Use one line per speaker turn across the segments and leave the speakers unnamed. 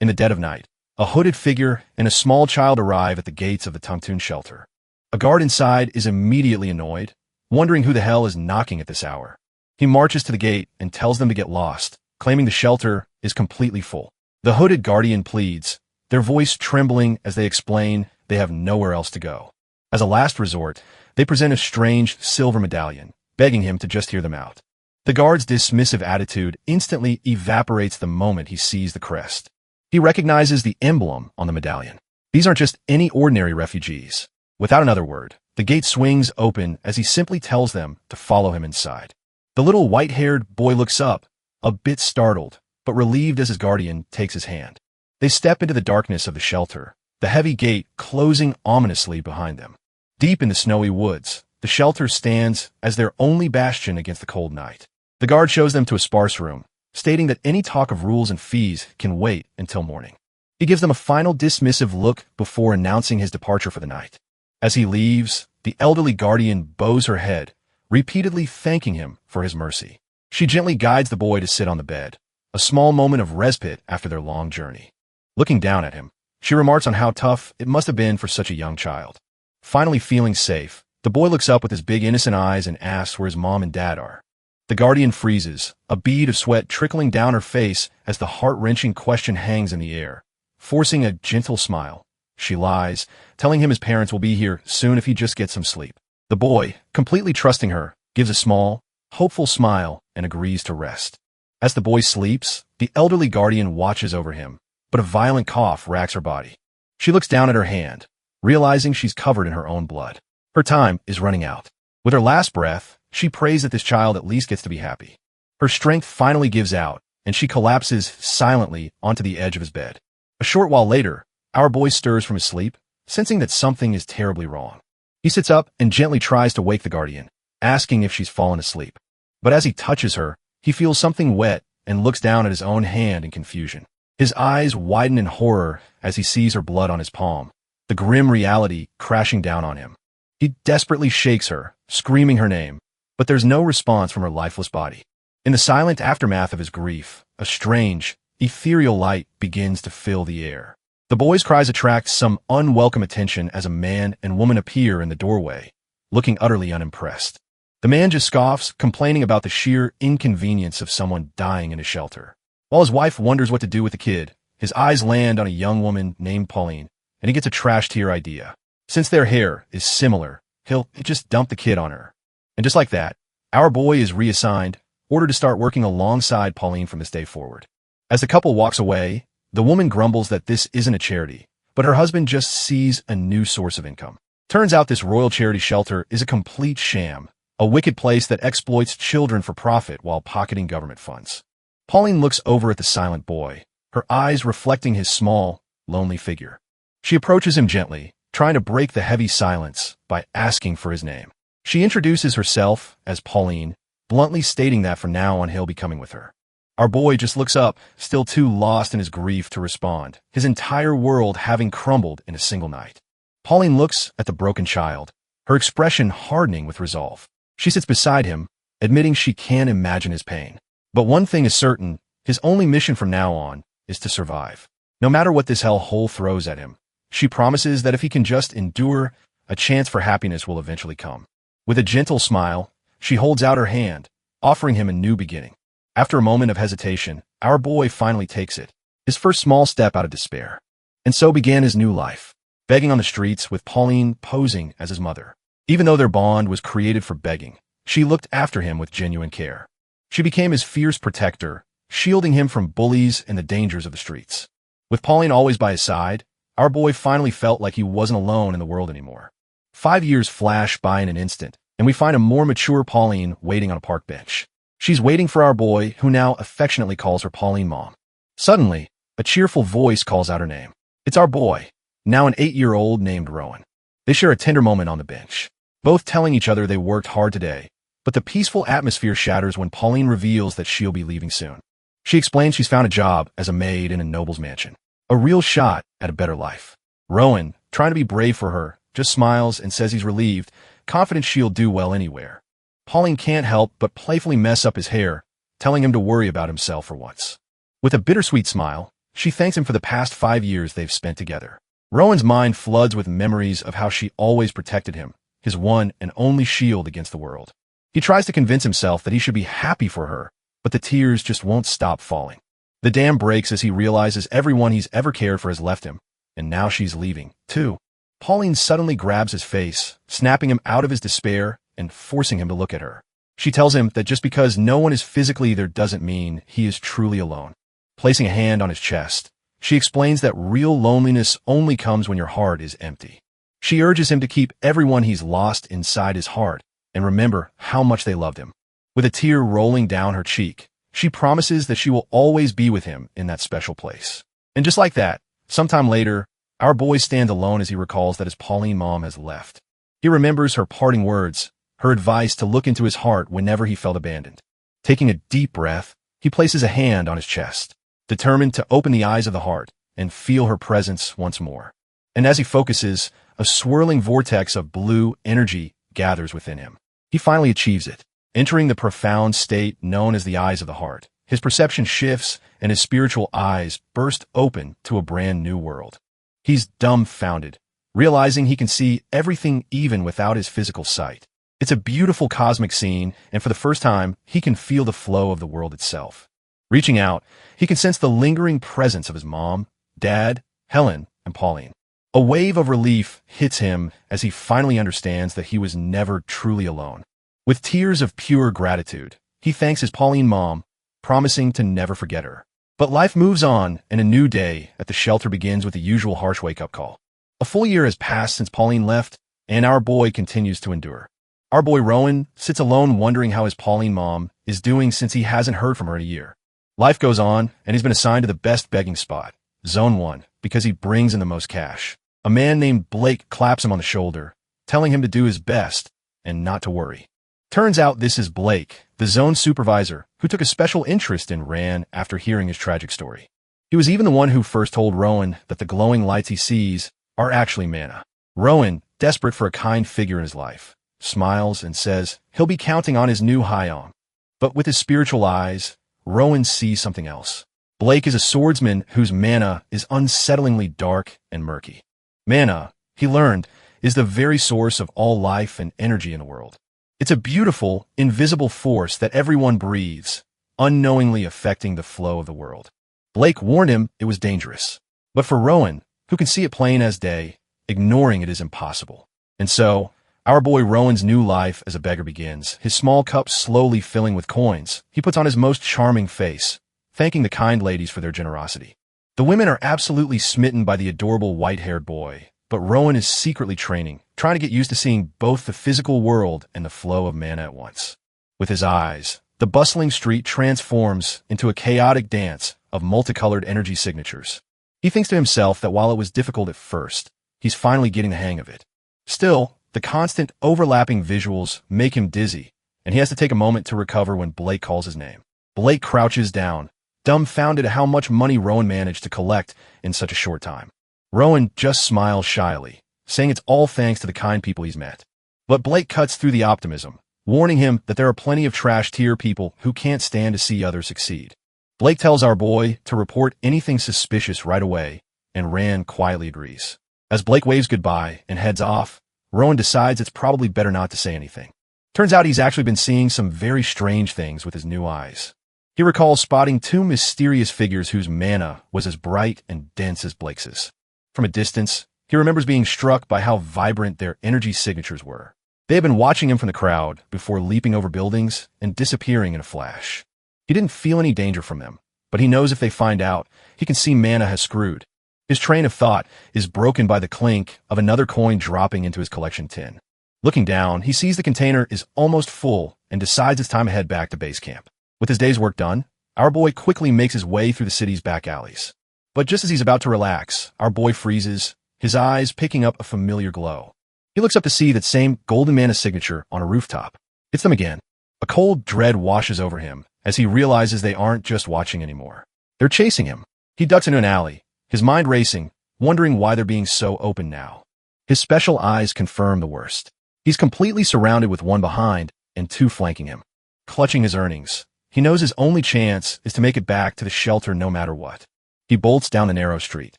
In the dead of night, a hooded figure and a small child arrive at the gates of the Tungtoon shelter. A guard inside is immediately annoyed, wondering who the hell is knocking at this hour. He marches to the gate and tells them to get lost, claiming the shelter is completely full. The hooded guardian pleads, their voice trembling as they explain they have nowhere else to go. As a last resort, they present a strange silver medallion, begging him to just hear them out. The guard's dismissive attitude instantly evaporates the moment he sees the crest. He recognizes the emblem on the medallion. These aren't just any ordinary refugees. Without another word, the gate swings open as he simply tells them to follow him inside. The little white-haired boy looks up, a bit startled, but relieved as his guardian takes his hand. They step into the darkness of the shelter, the heavy gate closing ominously behind them. Deep in the snowy woods, the shelter stands as their only bastion against the cold night. The guard shows them to a sparse room, stating that any talk of rules and fees can wait until morning. He gives them a final dismissive look before announcing his departure for the night. As he leaves, the elderly guardian bows her head, repeatedly thanking him for his mercy. She gently guides the boy to sit on the bed, a small moment of respite after their long journey. Looking down at him, she remarks on how tough it must have been for such a young child. Finally feeling safe, the boy looks up with his big innocent eyes and asks where his mom and dad are. The guardian freezes, a bead of sweat trickling down her face as the heart-wrenching question hangs in the air. Forcing a gentle smile, she lies, telling him his parents will be here soon if he just gets some sleep. The boy, completely trusting her, gives a small, hopeful smile and agrees to rest. As the boy sleeps, the elderly guardian watches over him, but a violent cough racks her body. She looks down at her hand, realizing she's covered in her own blood. Her time is running out. With her last breath, she prays that this child at least gets to be happy. Her strength finally gives out, and she collapses silently onto the edge of his bed. A short while later, our boy stirs from his sleep, sensing that something is terribly wrong. He sits up and gently tries to wake the guardian, asking if she's fallen asleep. But as he touches her, he feels something wet and looks down at his own hand in confusion. His eyes widen in horror as he sees her blood on his palm, the grim reality crashing down on him. He desperately shakes her, screaming her name, but there's no response from her lifeless body. In the silent aftermath of his grief, a strange, ethereal light begins to fill the air. The boy's cries attract some unwelcome attention as a man and woman appear in the doorway, looking utterly unimpressed. The man just scoffs, complaining about the sheer inconvenience of someone dying in his shelter. While his wife wonders what to do with the kid, his eyes land on a young woman named Pauline, and he gets a trash tier idea. Since their hair is similar, he'll just dump the kid on her. And just like that, our boy is reassigned, ordered to start working alongside Pauline from this day forward. As the couple walks away, the woman grumbles that this isn't a charity, but her husband just sees a new source of income. Turns out this royal charity shelter is a complete sham, a wicked place that exploits children for profit while pocketing government funds. Pauline looks over at the silent boy, her eyes reflecting his small, lonely figure. She approaches him gently, trying to break the heavy silence by asking for his name. She introduces herself as Pauline, bluntly stating that from now on he'll be coming with her. Our boy just looks up, still too lost in his grief to respond, his entire world having crumbled in a single night. Pauline looks at the broken child, her expression hardening with resolve. She sits beside him, admitting she can't imagine his pain. But one thing is certain, his only mission from now on is to survive. No matter what this hellhole throws at him, she promises that if he can just endure, a chance for happiness will eventually come. With a gentle smile, she holds out her hand, offering him a new beginning. After a moment of hesitation, our boy finally takes it, his first small step out of despair. And so began his new life, begging on the streets with Pauline posing as his mother. Even though their bond was created for begging, she looked after him with genuine care. She became his fierce protector, shielding him from bullies and the dangers of the streets. With Pauline always by his side, our boy finally felt like he wasn't alone in the world anymore. 5 years flash by in an instant, and we find a more mature Pauline waiting on a park bench. She's waiting for our boy, who now affectionately calls her Pauline Mom. Suddenly, a cheerful voice calls out her name. It's our boy, now an 8-year-old named Rowan. They share a tender moment on the bench, both telling each other they worked hard today, but the peaceful atmosphere shatters when Pauline reveals that she'll be leaving soon. She explains she's found a job as a maid in a noble's mansion, a real shot at a better life. Rowan, trying to be brave for her, just smiles and says he's relieved, confident she'll do well anywhere. Pauline can't help but playfully mess up his hair, telling him to worry about himself for once. With a bittersweet smile, She thanks him for the past 5 years they've spent together. Rowan's mind floods with memories of how she always protected him, his one and only shield against the world. He tries to convince himself that he should be happy for her, but the tears just won't stop falling. The dam breaks as he realizes everyone he's ever cared for has left him, and now she's leaving, too. Pauline suddenly grabs his face, snapping him out of his despair and forcing him to look at her. She tells him that just because no one is physically there doesn't mean he is truly alone. Placing a hand on his chest, she explains that real loneliness only comes when your heart is empty. She urges him to keep everyone he's lost inside his heart and remember how much they loved him. With a tear rolling down her cheek, she promises that she will always be with him in that special place. And just like that, sometime later, our boy stands alone as he recalls that his Pauline mom has left. He remembers her parting words, her advice to look into his heart whenever he felt abandoned. Taking a deep breath, he places a hand on his chest, determined to open the eyes of the heart and feel her presence once more. And as he focuses, a swirling vortex of blue energy gathers within him. He finally achieves it. Entering the profound state known as the eyes of the heart, his perception shifts and his spiritual eyes burst open to a brand new world. He's dumbfounded, realizing he can see everything even without his physical sight. It's a beautiful cosmic scene, and for the first time, he can feel the flow of the world itself. Reaching out, he can sense the lingering presence of his mom, dad, Helen, and Pauline. A wave of relief hits him as he finally understands that he was never truly alone. With tears of pure gratitude, he thanks his Pauline mom, promising to never forget her. But life moves on, and a new day at the shelter begins with the usual harsh wake-up call. A full year has passed since Pauline left, and our boy continues to endure. Our boy Rowan sits alone wondering how his Pauline mom is doing since he hasn't heard from her in a year. Life goes on, and he's been assigned to the best begging spot, Zone 1, because he brings in the most cash. A man named Blake claps him on the shoulder, telling him to do his best and not to worry. Turns out this is Blake, the zone supervisor, who took a special interest in Ran after hearing his tragic story. He was even the one who first told Rowan that the glowing lights he sees are actually mana. Rowan, desperate for a kind figure in his life, smiles and says he'll be counting on his new Hyom. But with his spiritual eyes, Rowan sees something else. Blake is a swordsman whose mana is unsettlingly dark and murky. Mana, he learned, is the very source of all life and energy in the world. It's a beautiful, invisible force that everyone breathes, unknowingly affecting the flow of the world. Blake warned him it was dangerous. But for Rowan, who can see it plain as day, ignoring it is impossible. And so, our boy Rowan's new life as a beggar begins, his small cup slowly filling with coins. He puts on his most charming face, thanking the kind ladies for their generosity. The women are absolutely smitten by the adorable white-haired boy, but Rowan is secretly training, trying to get used to seeing both the physical world and the flow of mana at once. With his eyes, the bustling street transforms into a chaotic dance of multicolored energy signatures. He thinks to himself that while it was difficult at first, he's finally getting the hang of it. Still, the constant overlapping visuals make him dizzy, and he has to take a moment to recover when Blake calls his name. Blake crouches down, dumbfounded at how much money Rowan managed to collect in such a short time. Rowan just smiles shyly, saying it's all thanks to the kind people he's met. But Blake cuts through the optimism, warning him that there are plenty of trash-tier people who can't stand to see others succeed. Blake tells our boy to report anything suspicious right away, and Ran quietly agrees. As Blake waves goodbye and heads off, Rowan decides it's probably better not to say anything. Turns out he's actually been seeing some very strange things with his new eyes. He recalls spotting two mysterious figures whose mana was as bright and dense as Blake's. From a distance, he remembers being struck by how vibrant their energy signatures were. They had been watching him from the crowd before leaping over buildings and disappearing in a flash. He didn't feel any danger from them, but he knows if they find out, he can see mana has screwed. His train of thought is broken by the clink of another coin dropping into his collection tin. Looking down, he sees the container is almost full and decides it's time to head back to base camp. With his day's work done, our boy quickly makes his way through the city's back alleys. But just as he's about to relax, our boy freezes, his eyes picking up a familiar glow. He looks up to see that same golden mana signature on a rooftop. It's them again. A cold dread washes over him as he realizes they aren't just watching anymore. They're chasing him. He ducks into an alley, his mind racing, wondering why they're being so open now. His special eyes confirm the worst. He's completely surrounded with one behind and two flanking him. Clutching his earnings, he knows his only chance is to make it back to the shelter no matter what. He bolts down the narrow street,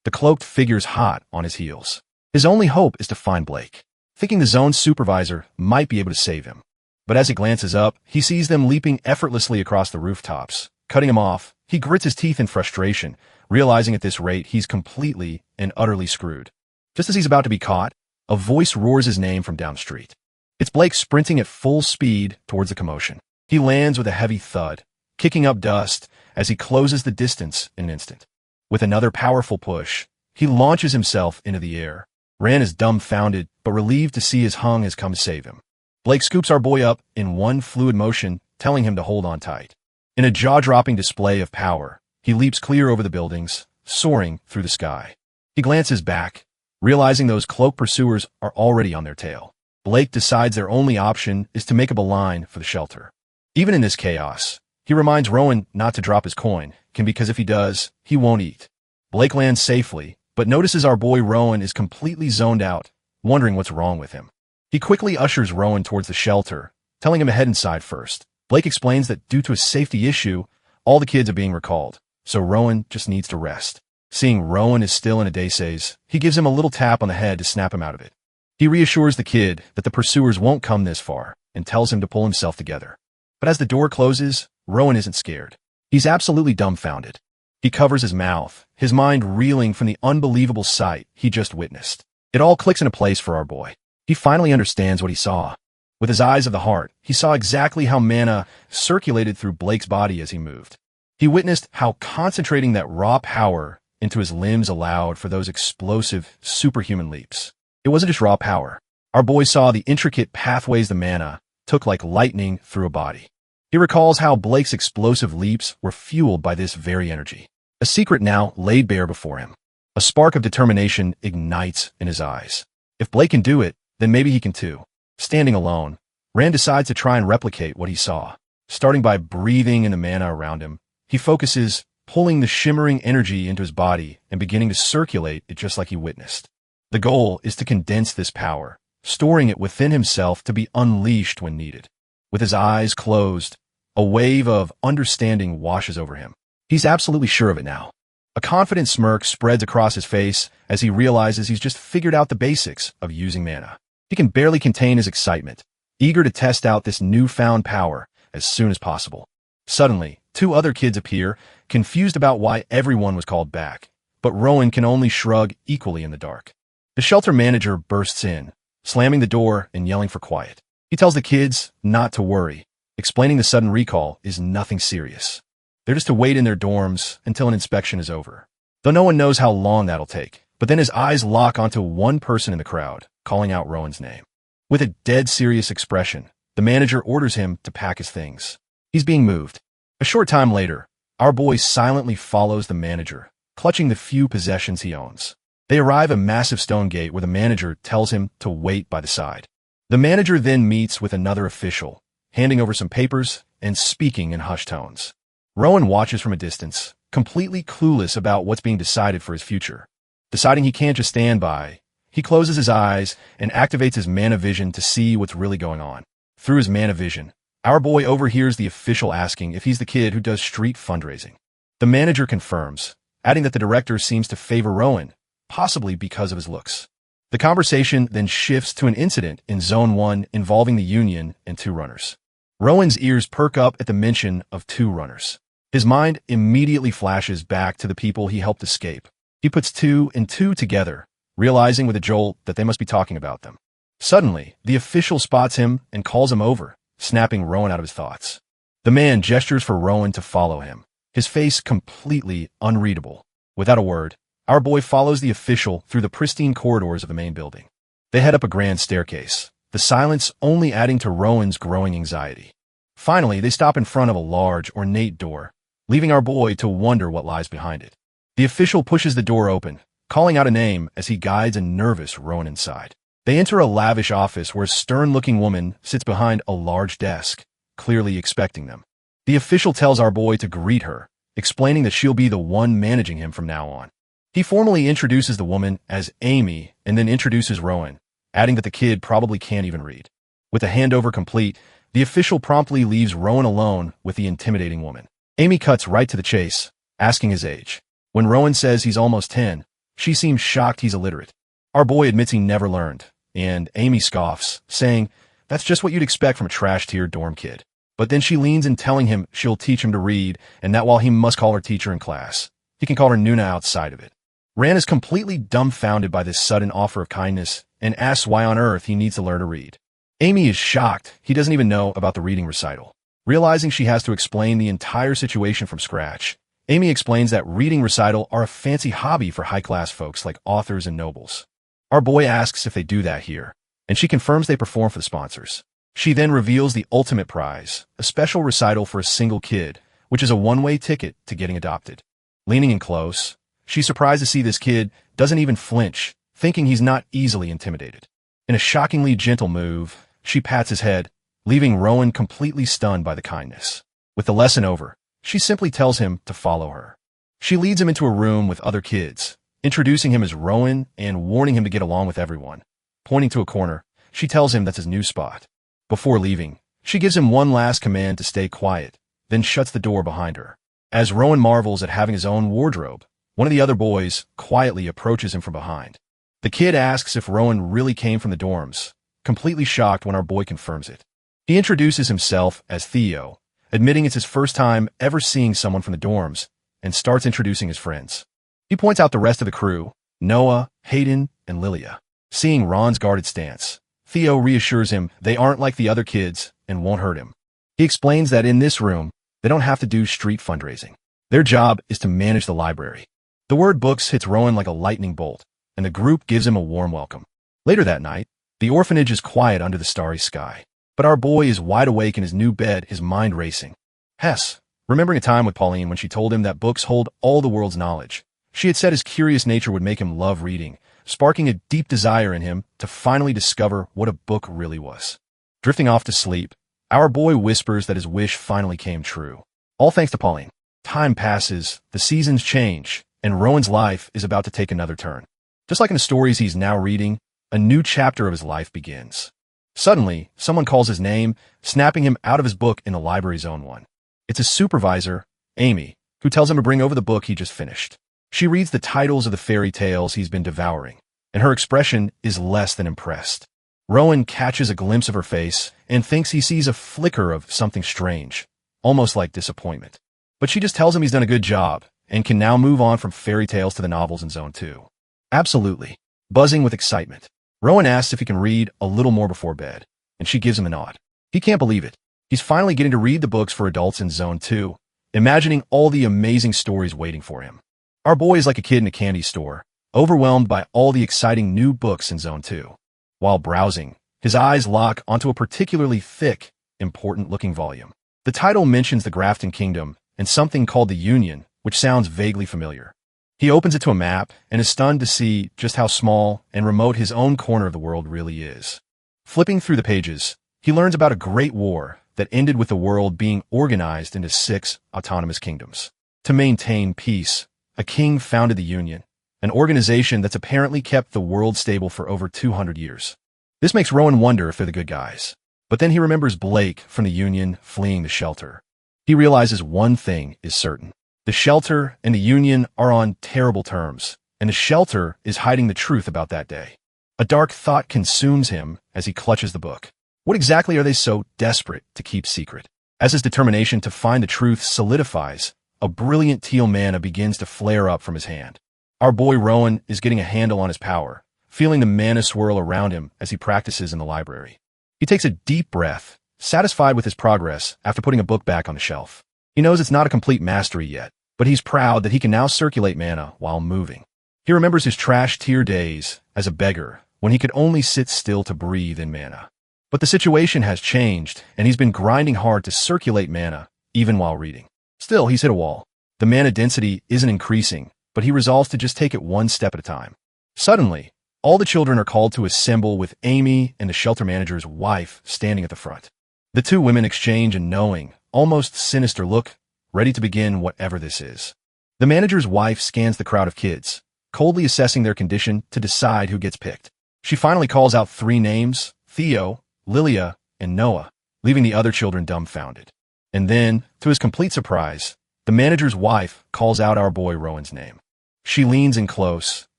the cloaked figures hot on his heels. His only hope is to find Blake, thinking the zone's supervisor might be able to save him. But as he glances up, he sees them leaping effortlessly across the rooftops. Cutting him off, he grits his teeth in frustration, realizing at this rate he's completely and utterly screwed. Just as he's about to be caught, a voice roars his name from down the street. It's Blake sprinting at full speed towards the commotion. He lands with a heavy thud, kicking up dust as he closes the distance in an instant. With another powerful push, he launches himself into the air. Ran is dumbfounded, but relieved to see his hung has come to save him. Blake scoops our boy up in one fluid motion, telling him to hold on tight. In a jaw-dropping display of power, he leaps clear over the buildings, soaring through the sky. He glances back, realizing those cloaked pursuers are already on their tail. Blake decides their only option is to make up a line for the shelter. Even in this chaos, he reminds Rowan not to drop his coin, because if he does, he won't eat. Blake lands safely, but notices our boy Rowan is completely zoned out, wondering what's wrong with him. He quickly ushers Rowan towards the shelter, telling him to head inside first. Blake explains that due to a safety issue, all the kids are being recalled, so Rowan just needs to rest. Seeing Rowan is still in a daze, he gives him a little tap on the head to snap him out of it. He reassures the kid that the pursuers won't come this far, and tells him to pull himself together. But as the door closes, Rowan isn't scared. He's absolutely dumbfounded. He covers his mouth, his mind reeling from the unbelievable sight he just witnessed. It all clicks into place for our boy. He finally understands what he saw. With his eyes of the heart, he saw exactly how mana circulated through Blake's body as he moved. He witnessed how concentrating that raw power into his limbs allowed for those explosive, superhuman leaps. It wasn't just raw power. Our boy saw the intricate pathways the mana took like lightning through a body. He recalls how Blake's explosive leaps were fueled by this very energy. A secret now laid bare before him. A spark of determination ignites in his eyes. If Blake can do it, then maybe he can too. Standing alone, Rand decides to try and replicate what he saw. Starting by breathing in the mana around him, he focuses, pulling the shimmering energy into his body and beginning to circulate it just like he witnessed. The goal is to condense this power, storing it within himself to be unleashed when needed. With his eyes closed, a wave of understanding washes over him. He's absolutely sure of it now. A confident smirk spreads across his face as he realizes he's just figured out the basics of using mana. He can barely contain his excitement, eager to test out this newfound power as soon as possible. Suddenly, two other kids appear, confused about why everyone was called back, but Rowan can only shrug equally in the dark. The shelter manager bursts in, slamming the door and yelling for quiet. He tells the kids not to worry, explaining the sudden recall is nothing serious. They're just to wait in their dorms until an inspection is over. Though no one knows how long that'll take, but then his eyes lock onto one person in the crowd, calling out Rowan's name. With a dead serious expression, the manager orders him to pack his things. He's being moved. A short time later, our boy silently follows the manager, clutching the few possessions he owns. They arrive at a massive stone gate where the manager tells him to wait by the side. The manager then meets with another official, handing over some papers and speaking in hushed tones. Rowan watches from a distance, completely clueless about what's being decided for his future. Deciding he can't just stand by, he closes his eyes and activates his mana vision to see what's really going on. Through his mana vision, our boy overhears the official asking if he's the kid who does street fundraising. The manager confirms, adding that the director seems to favor Rowan, possibly because of his looks. The conversation then shifts to an incident in Zone 1 involving the Union and two runners. Rowan's ears perk up at the mention of two runners. His mind immediately flashes back to the people he helped escape. He puts two and two together, realizing with a jolt that they must be talking about them. Suddenly, the official spots him and calls him over, snapping Rowan out of his thoughts. The man gestures for Rowan to follow him, his face completely unreadable. Without a word, our boy follows the official through the pristine corridors of the main building. They head up a grand staircase, the silence only adding to Rowan's growing anxiety. Finally, they stop in front of a large, ornate door, leaving our boy to wonder what lies behind it. The official pushes the door open, calling out a name as he guides a nervous Rowan inside. They enter a lavish office where a stern-looking woman sits behind a large desk, clearly expecting them. The official tells our boy to greet her, explaining that she'll be the one managing him from now on. He formally introduces the woman as Amy and then introduces Rowan, adding that the kid probably can't even read. With the handover complete, the official promptly leaves Rowan alone with the intimidating woman. Amy cuts right to the chase, asking his age. When Rowan says he's almost 10, she seems shocked he's illiterate. Our boy admits he never learned, and Amy scoffs, saying, "That's just what you'd expect from a trash-tier dorm kid." But then she leans in telling him she'll teach him to read, and that while he must call her teacher in class, he can call her Nuna outside of it. Ran is completely dumbfounded by this sudden offer of kindness and asks why on earth he needs to learn to read. Amy is shocked he doesn't even know about the reading recital. Realizing she has to explain the entire situation from scratch, Amy explains that reading recital are a fancy hobby for high-class folks like authors and nobles. Our boy asks if they do that here, and she confirms they perform for the sponsors. She then reveals the ultimate prize, a special recital for a single kid, which is a one-way ticket to getting adopted. Leaning in close, she's surprised to see this kid doesn't even flinch, thinking he's not easily intimidated. In a shockingly gentle move, she pats his head, leaving Rowan completely stunned by the kindness. With the lesson over, she simply tells him to follow her. She leads him into a room with other kids, introducing him as Rowan and warning him to get along with everyone. Pointing to a corner, she tells him that's his new spot. Before leaving, she gives him one last command to stay quiet, then shuts the door behind her. As Rowan marvels at having his own wardrobe, one of the other boys quietly approaches him from behind. The kid asks if Rowan really came from the dorms, completely shocked when our boy confirms it. He introduces himself as Theo, admitting it's his first time ever seeing someone from the dorms, and starts introducing his friends. He points out the rest of the crew, Noah, Hayden, and Lilia. Seeing Ron's guarded stance, Theo reassures him they aren't like the other kids and won't hurt him. He explains that in this room, they don't have to do street fundraising. Their job is to manage the library. The word books hits Rowan like a lightning bolt, and the group gives him a warm welcome. Later that night, the orphanage is quiet under the starry sky, but our boy is wide awake in his new bed, his mind racing. Hess, remembering a time with Pauline when she told him that books hold all the world's knowledge. She had said his curious nature would make him love reading, sparking a deep desire in him to finally discover what a book really was. Drifting off to sleep, our boy whispers that his wish finally came true. All thanks to Pauline. Time passes, the seasons change, and Rowan's life is about to take another turn. Just like in the stories he's now reading, a new chapter of his life begins. Suddenly, someone calls his name, snapping him out of his book in the library zone 1. It's his supervisor, Amy, who tells him to bring over the book he just finished. She reads the titles of the fairy tales he's been devouring, and her expression is less than impressed. Rowan catches a glimpse of her face and thinks he sees a flicker of something strange, almost like disappointment. But she just tells him he's done a good job and can now move on from fairy tales to the novels in Zone 2. Absolutely. Buzzing with excitement, Rowan asks if he can read a little more before bed, and she gives him a nod. He can't believe it. He's finally getting to read the books for adults in Zone 2, imagining all the amazing stories waiting for him. Our boy is like a kid in a candy store, overwhelmed by all the exciting new books in Zone 2. While browsing, his eyes lock onto a particularly thick, important-looking volume. The title mentions the Grafton Kingdom and something called the Union, which sounds vaguely familiar. He opens it to a map and is stunned to see just how small and remote his own corner of the world really is. Flipping through the pages, he learns about a great war that ended with the world being organized into 6 autonomous kingdoms. To maintain peace, a king founded the Union, an organization that's apparently kept the world stable for over 200 years. This makes Rowan wonder if they're the good guys. But then he remembers Blake from the Union fleeing the shelter. He realizes one thing is certain. The shelter and the Union are on terrible terms, and the shelter is hiding the truth about that day. A dark thought consumes him as he clutches the book. What exactly are they so desperate to keep secret? As his determination to find the truth solidifies, a brilliant teal mana begins to flare up from his hand. Our boy Rowan is getting a handle on his power, feeling the mana swirl around him as he practices in the library. He takes a deep breath, satisfied with his progress after putting a book back on the shelf. He knows it's not a complete mastery yet, but he's proud that he can now circulate mana while moving. He remembers his trash-tier days as a beggar when he could only sit still to breathe in mana. But the situation has changed, and he's been grinding hard to circulate mana, even while reading. Still, he's hit a wall. The mana density isn't increasing, but he resolves to just take it one step at a time. Suddenly, all the children are called to assemble with Amy and the shelter manager's wife standing at the front. The two women exchange a knowing, almost sinister look, ready to begin whatever this is. The manager's wife scans the crowd of kids, coldly assessing their condition to decide who gets picked. She finally calls out 3 names, Theo, Lilia, and Noah, leaving the other children dumbfounded. And then, to his complete surprise, the manager's wife calls out our boy Rowan's name. She leans in close,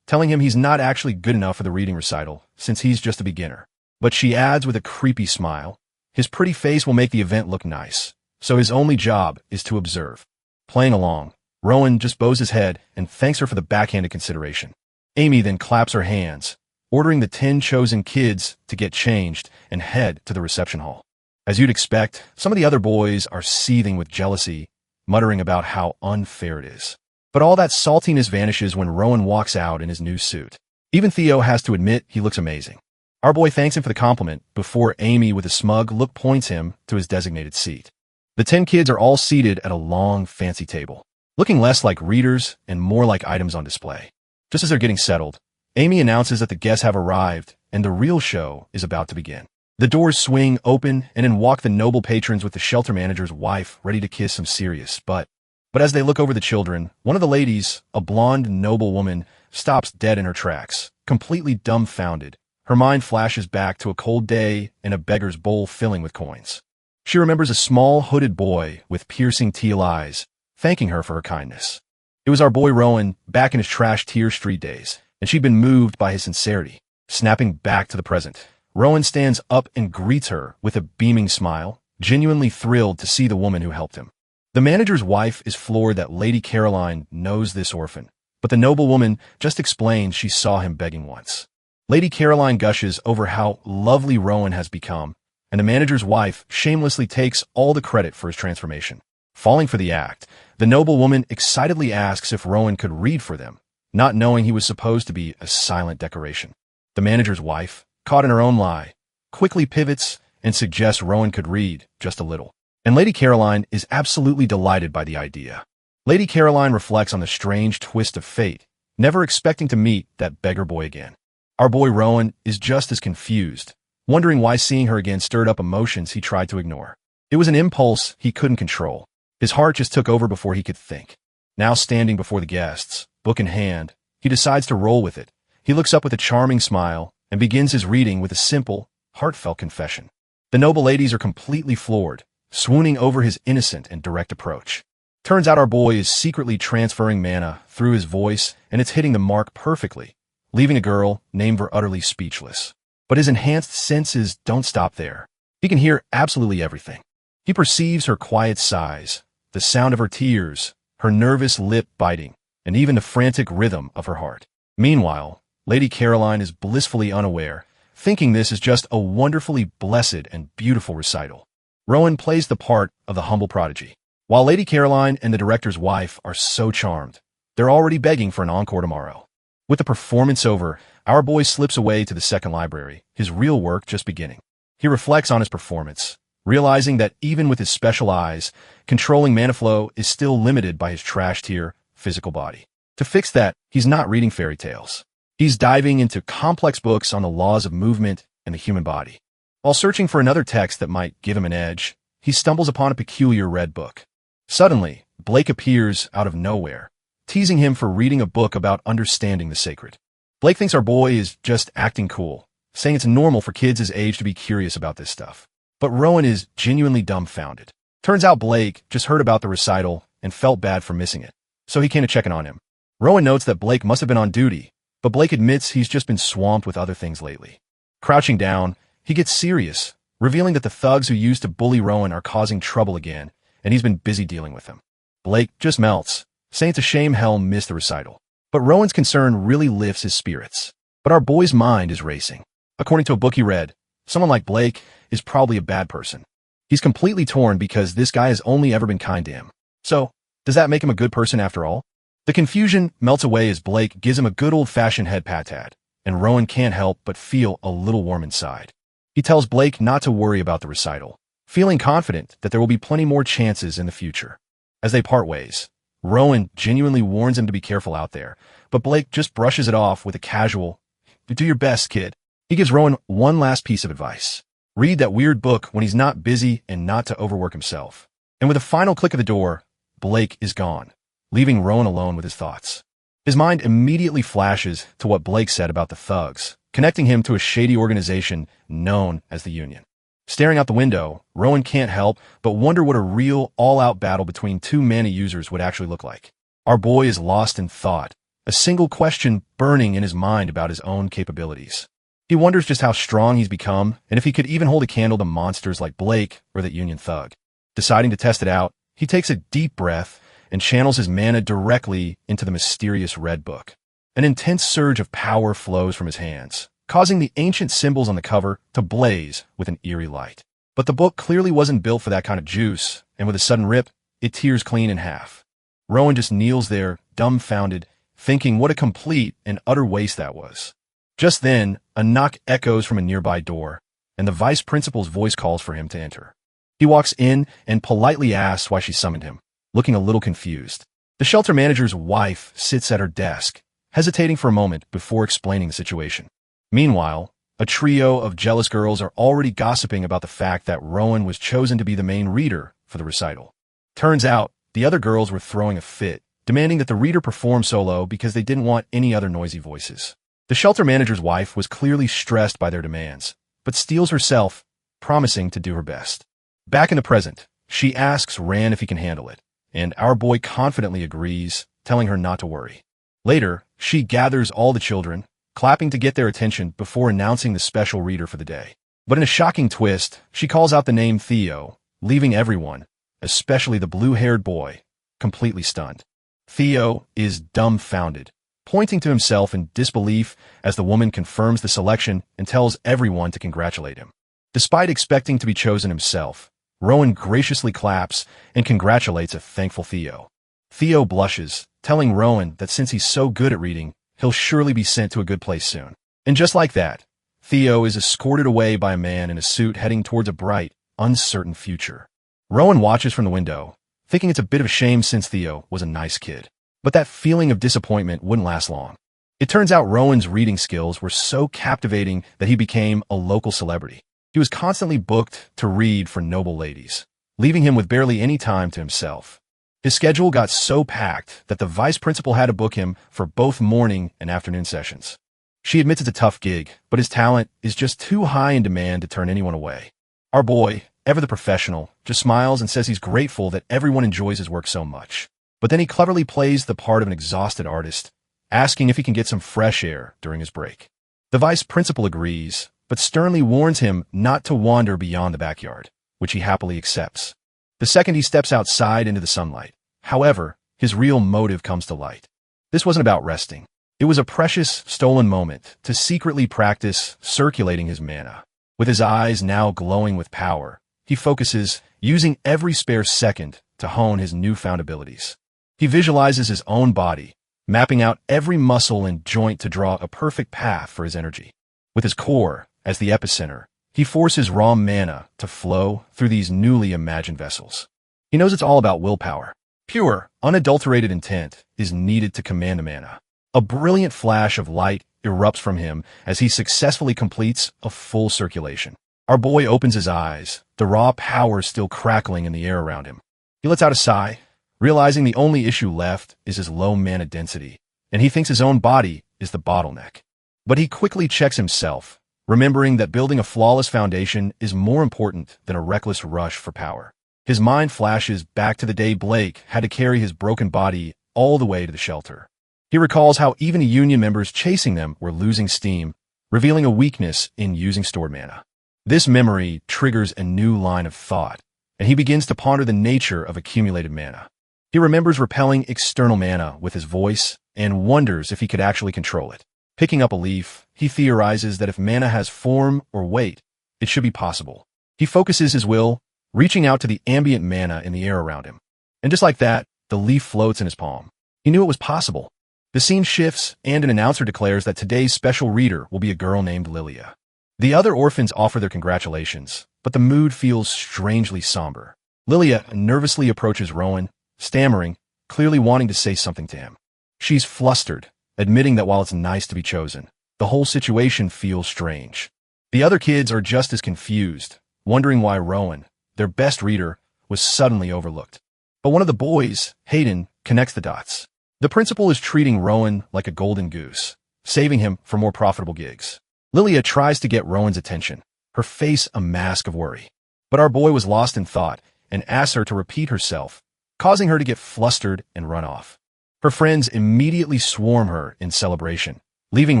telling him he's not actually good enough for the reading recital, since he's just a beginner. But she adds with a creepy smile, his pretty face will make the event look nice, so his only job is to observe. Playing along, Rowan just bows his head and thanks her for the backhanded consideration. Amy then claps her hands, ordering the 10 chosen kids to get changed and head to the reception hall. As you'd expect, some of the other boys are seething with jealousy, muttering about how unfair it is. But all that saltiness vanishes when Rowan walks out in his new suit. Even Theo has to admit he looks amazing. Our boy thanks him for the compliment before Amy with a smug look points him to his designated seat. The 10 kids are all seated at a long, fancy table, looking less like readers and more like items on display. Just as they're getting settled, Amy announces that the guests have arrived and the real show is about to begin. The doors swing open and in walk the noble patrons with the shelter manager's wife ready to kiss some serious butt. But as they look over the children, one of the ladies, a blonde noble woman, stops dead in her tracks, completely dumbfounded. Her mind flashes back to a cold day and a beggar's bowl filling with coins. She remembers a small hooded boy with piercing teal eyes, thanking her for her kindness. It was our boy Rowan back in his trash Tier Street days, and she'd been moved by his sincerity. Snapping back to the present, Rowan stands up and greets her with a beaming smile, genuinely thrilled to see the woman who helped him. The manager's wife is floored that Lady Caroline knows this orphan, but the noble woman just explains she saw him begging once. Lady Caroline gushes over how lovely Rowan has become, and the manager's wife shamelessly takes all the credit for his transformation. Falling for the act, the noble woman excitedly asks if Rowan could read for them, not knowing he was supposed to be a silent decoration. The manager's wife, caught in her own lie, quickly pivots and suggests Rowan could read just a little. And Lady Caroline is absolutely delighted by the idea. Lady Caroline reflects on the strange twist of fate, never expecting to meet that beggar boy again. Our boy Rowan is just as confused, wondering why seeing her again stirred up emotions he tried to ignore. It was an impulse he couldn't control. His heart just took over before he could think. Now standing before the guests, book in hand, he decides to roll with it. He looks up with a charming smile and begins his reading with a simple, heartfelt confession. The noble ladies are completely floored, swooning over his innocent and direct approach. Turns out our boy is secretly transferring mana through his voice, and it's hitting the mark perfectly, leaving a girl named her utterly speechless. But his enhanced senses don't stop there. He can hear absolutely everything. He perceives her quiet sighs, the sound of her tears, her nervous lip biting, and even the frantic rhythm of her heart. Meanwhile, Lady Caroline is blissfully unaware, thinking this is just a wonderfully blessed and beautiful recital. Rowan plays the part of the humble prodigy. While Lady Caroline and the director's wife are so charmed, they're already begging for an encore tomorrow. With the performance over, our boy slips away to the second library, his real work just beginning. He reflects on his performance, realizing that even with his special eyes, controlling mana flow is still limited by his trash-tier physical body. To fix that, he's not reading fairy tales. He's diving into complex books on the laws of movement and the human body. While searching for another text that might give him an edge, he stumbles upon a peculiar red book. Suddenly, Blake appears out of nowhere, teasing him for reading a book about understanding the sacred. Blake thinks our boy is just acting cool, saying it's normal for kids his age to be curious about this stuff. But Rowan is genuinely dumbfounded. Turns out Blake just heard about the recital and felt bad for missing it, so he came to check in on him. Rowan notes that Blake must have been on duty, but Blake admits he's just been swamped with other things lately. Crouching down, he gets serious, revealing that the thugs who used to bully Rowan are causing trouble again, and he's been busy dealing with them. Blake just melts, saying it's a shame Helm missed the recital. But Rowan's concern really lifts his spirits. But our boy's mind is racing. According to a book he read, someone like Blake is probably a bad person. He's completely torn because this guy has only ever been kind to him. So, does that make him a good person after all? The confusion melts away as Blake gives him a good old-fashioned head pat, and Rowan can't help but feel a little warm inside. He tells Blake not to worry about the recital, feeling confident that there will be plenty more chances in the future. As they part ways, Rowan genuinely warns him to be careful out there, but Blake just brushes it off with a casual, "Do your best, kid." He gives Rowan one last piece of advice. Read that weird book when he's not busy and not to overwork himself. And with a final click of the door, Blake is gone, leaving Rowan alone with his thoughts. His mind immediately flashes to what Blake said about the thugs, connecting him to a shady organization known as the Union. Staring out the window, Rowan can't help but wonder what a real, all-out battle between two mana users would actually look like. Our boy is lost in thought, a single question burning in his mind about his own capabilities. He wonders just how strong he's become and if he could even hold a candle to monsters like Blake or that Union thug. Deciding to test it out, he takes a deep breath and channels his mana directly into the mysterious red book. An intense surge of power flows from his hands, causing the ancient symbols on the cover to blaze with an eerie light. But the book clearly wasn't built for that kind of juice, and with a sudden rip, it tears clean in half. Rowan just kneels there, dumbfounded, thinking what a complete and utter waste that was. Just then, a knock echoes from a nearby door, and the vice principal's voice calls for him to enter. He walks in and politely asks why she summoned him, looking a little confused. The shelter manager's wife sits at her desk, hesitating for a moment before explaining the situation. Meanwhile, a trio of jealous girls are already gossiping about the fact that Rowan was chosen to be the main reader for the recital. Turns out, the other girls were throwing a fit, demanding that the reader perform solo because they didn't want any other noisy voices. The shelter manager's wife was clearly stressed by their demands, but steels herself, promising to do her best. Back in the present, she asks Ran if he can handle it, and our boy confidently agrees, telling her not to worry. Later, she gathers all the children, clapping to get their attention before announcing the special reader for the day. But in a shocking twist, she calls out the name Theo, leaving everyone, especially the blue-haired boy, completely stunned. Theo is dumbfounded, pointing to himself in disbelief as the woman confirms the selection and tells everyone to congratulate him. Despite expecting to be chosen himself, Rowan graciously claps and congratulates a thankful Theo. Theo blushes, telling Rowan that since he's so good at reading, he'll surely be sent to a good place soon. And just like that, Theo is escorted away by a man in a suit heading towards a bright, uncertain future. Rowan watches from the window, thinking it's a bit of a shame since Theo was a nice kid. But that feeling of disappointment wouldn't last long. It turns out Rowan's reading skills were so captivating that he became a local celebrity. He was constantly booked to read for noble ladies, leaving him with barely any time to himself. His schedule got so packed that the vice principal had to book him for both morning and afternoon sessions. She admits it's a tough gig, but his talent is just too high in demand to turn anyone away. Our boy, ever the professional, just smiles and says he's grateful that everyone enjoys his work so much. But then he cleverly plays the part of an exhausted artist, asking if he can get some fresh air during his break. The vice principal agrees, but sternly warns him not to wander beyond the backyard, which he happily accepts. The second he steps outside into the sunlight, however, his real motive comes to light. This wasn't about resting. It was a precious, stolen moment to secretly practice circulating his mana. With his eyes now glowing with power, he focuses, using every spare second to hone his newfound abilities. He visualizes his own body, mapping out every muscle and joint to draw a perfect path for his energy. With his core as the epicenter, he forces raw mana to flow through these newly imagined vessels. He knows it's all about willpower. Pure, unadulterated intent is needed to command the mana. A brilliant flash of light erupts from him as he successfully completes a full circulation. Our boy opens his eyes, the raw power still crackling in the air around him. He lets out a sigh, realizing the only issue left is his low mana density, and he thinks his own body is the bottleneck. But he quickly checks himself, remembering that building a flawless foundation is more important than a reckless rush for power. His mind flashes back to the day Blake had to carry his broken body all the way to the shelter. He recalls how even the Union members chasing them were losing steam, revealing a weakness in using stored mana. This memory triggers a new line of thought, and he begins to ponder the nature of accumulated mana. He remembers repelling external mana with his voice and wonders if he could actually control it. Picking up a leaf, he theorizes that if mana has form or weight, it should be possible. He focuses his will, reaching out to the ambient mana in the air around him. And just like that, the leaf floats in his palm. He knew it was possible. The scene shifts, and an announcer declares that today's special reader will be a girl named Lilia. The other orphans offer their congratulations, but the mood feels strangely somber. Lilia nervously approaches Rowan, stammering, clearly wanting to say something to him. She's flustered, admitting that while it's nice to be chosen, the whole situation feels strange. The other kids are just as confused, wondering why Rowan, their best reader, was suddenly overlooked. But one of the boys, Hayden, connects the dots. The principal is treating Rowan like a golden goose, saving him for more profitable gigs. Lilia tries to get Rowan's attention, her face a mask of worry. But our boy was lost in thought and asks her to repeat herself, causing her to get flustered and run off. Her friends immediately swarm her in celebration, leaving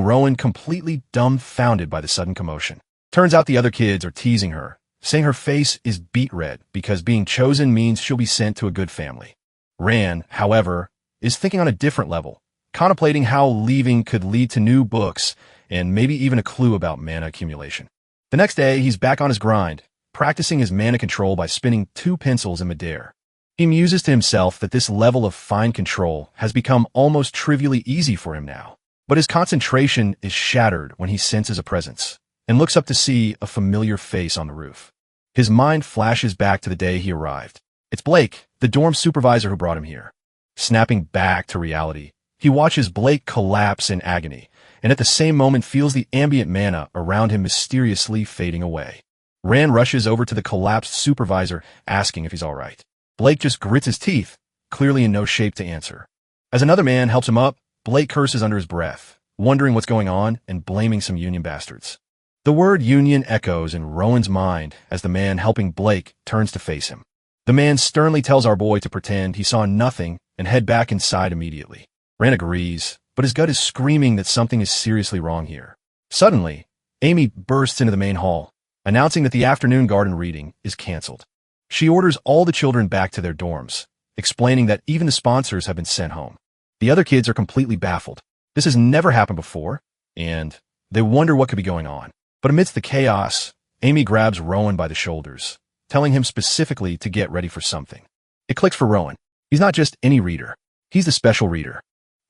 Rowan completely dumbfounded by the sudden commotion. Turns out the other kids are teasing her, saying her face is beet red because being chosen means she'll be sent to a good family. Ran, however, is thinking on a different level, contemplating how leaving could lead to new books and maybe even a clue about mana accumulation. The next day, he's back on his grind, practicing his mana control by spinning 2 pencils in midair. He muses to himself that this level of fine control has become almost trivially easy for him now. But his concentration is shattered when he senses a presence and looks up to see a familiar face on the roof. His mind flashes back to the day he arrived. It's Blake, the dorm supervisor who brought him here. Snapping back to reality, he watches Blake collapse in agony, and at the same moment feels the ambient mana around him mysteriously fading away. Ran rushes over to the collapsed supervisor, asking if he's all right. Blake just grits his teeth, clearly in no shape to answer. As another man helps him up, Blake curses under his breath, wondering what's going on and blaming some union bastards. The word union echoes in Rowan's mind as the man helping Blake turns to face him. The man sternly tells our boy to pretend he saw nothing and head back inside immediately. Ran agrees, but his gut is screaming that something is seriously wrong here. Suddenly, Amy bursts into the main hall, announcing that the afternoon garden reading is canceled. She orders all the children back to their dorms, explaining that even the sponsors have been sent home. The other kids are completely baffled. This has never happened before, and they wonder what could be going on. But amidst the chaos, Amy grabs Rowan by the shoulders, telling him specifically to get ready for something. It clicks for Rowan. He's not just any reader. He's the special reader.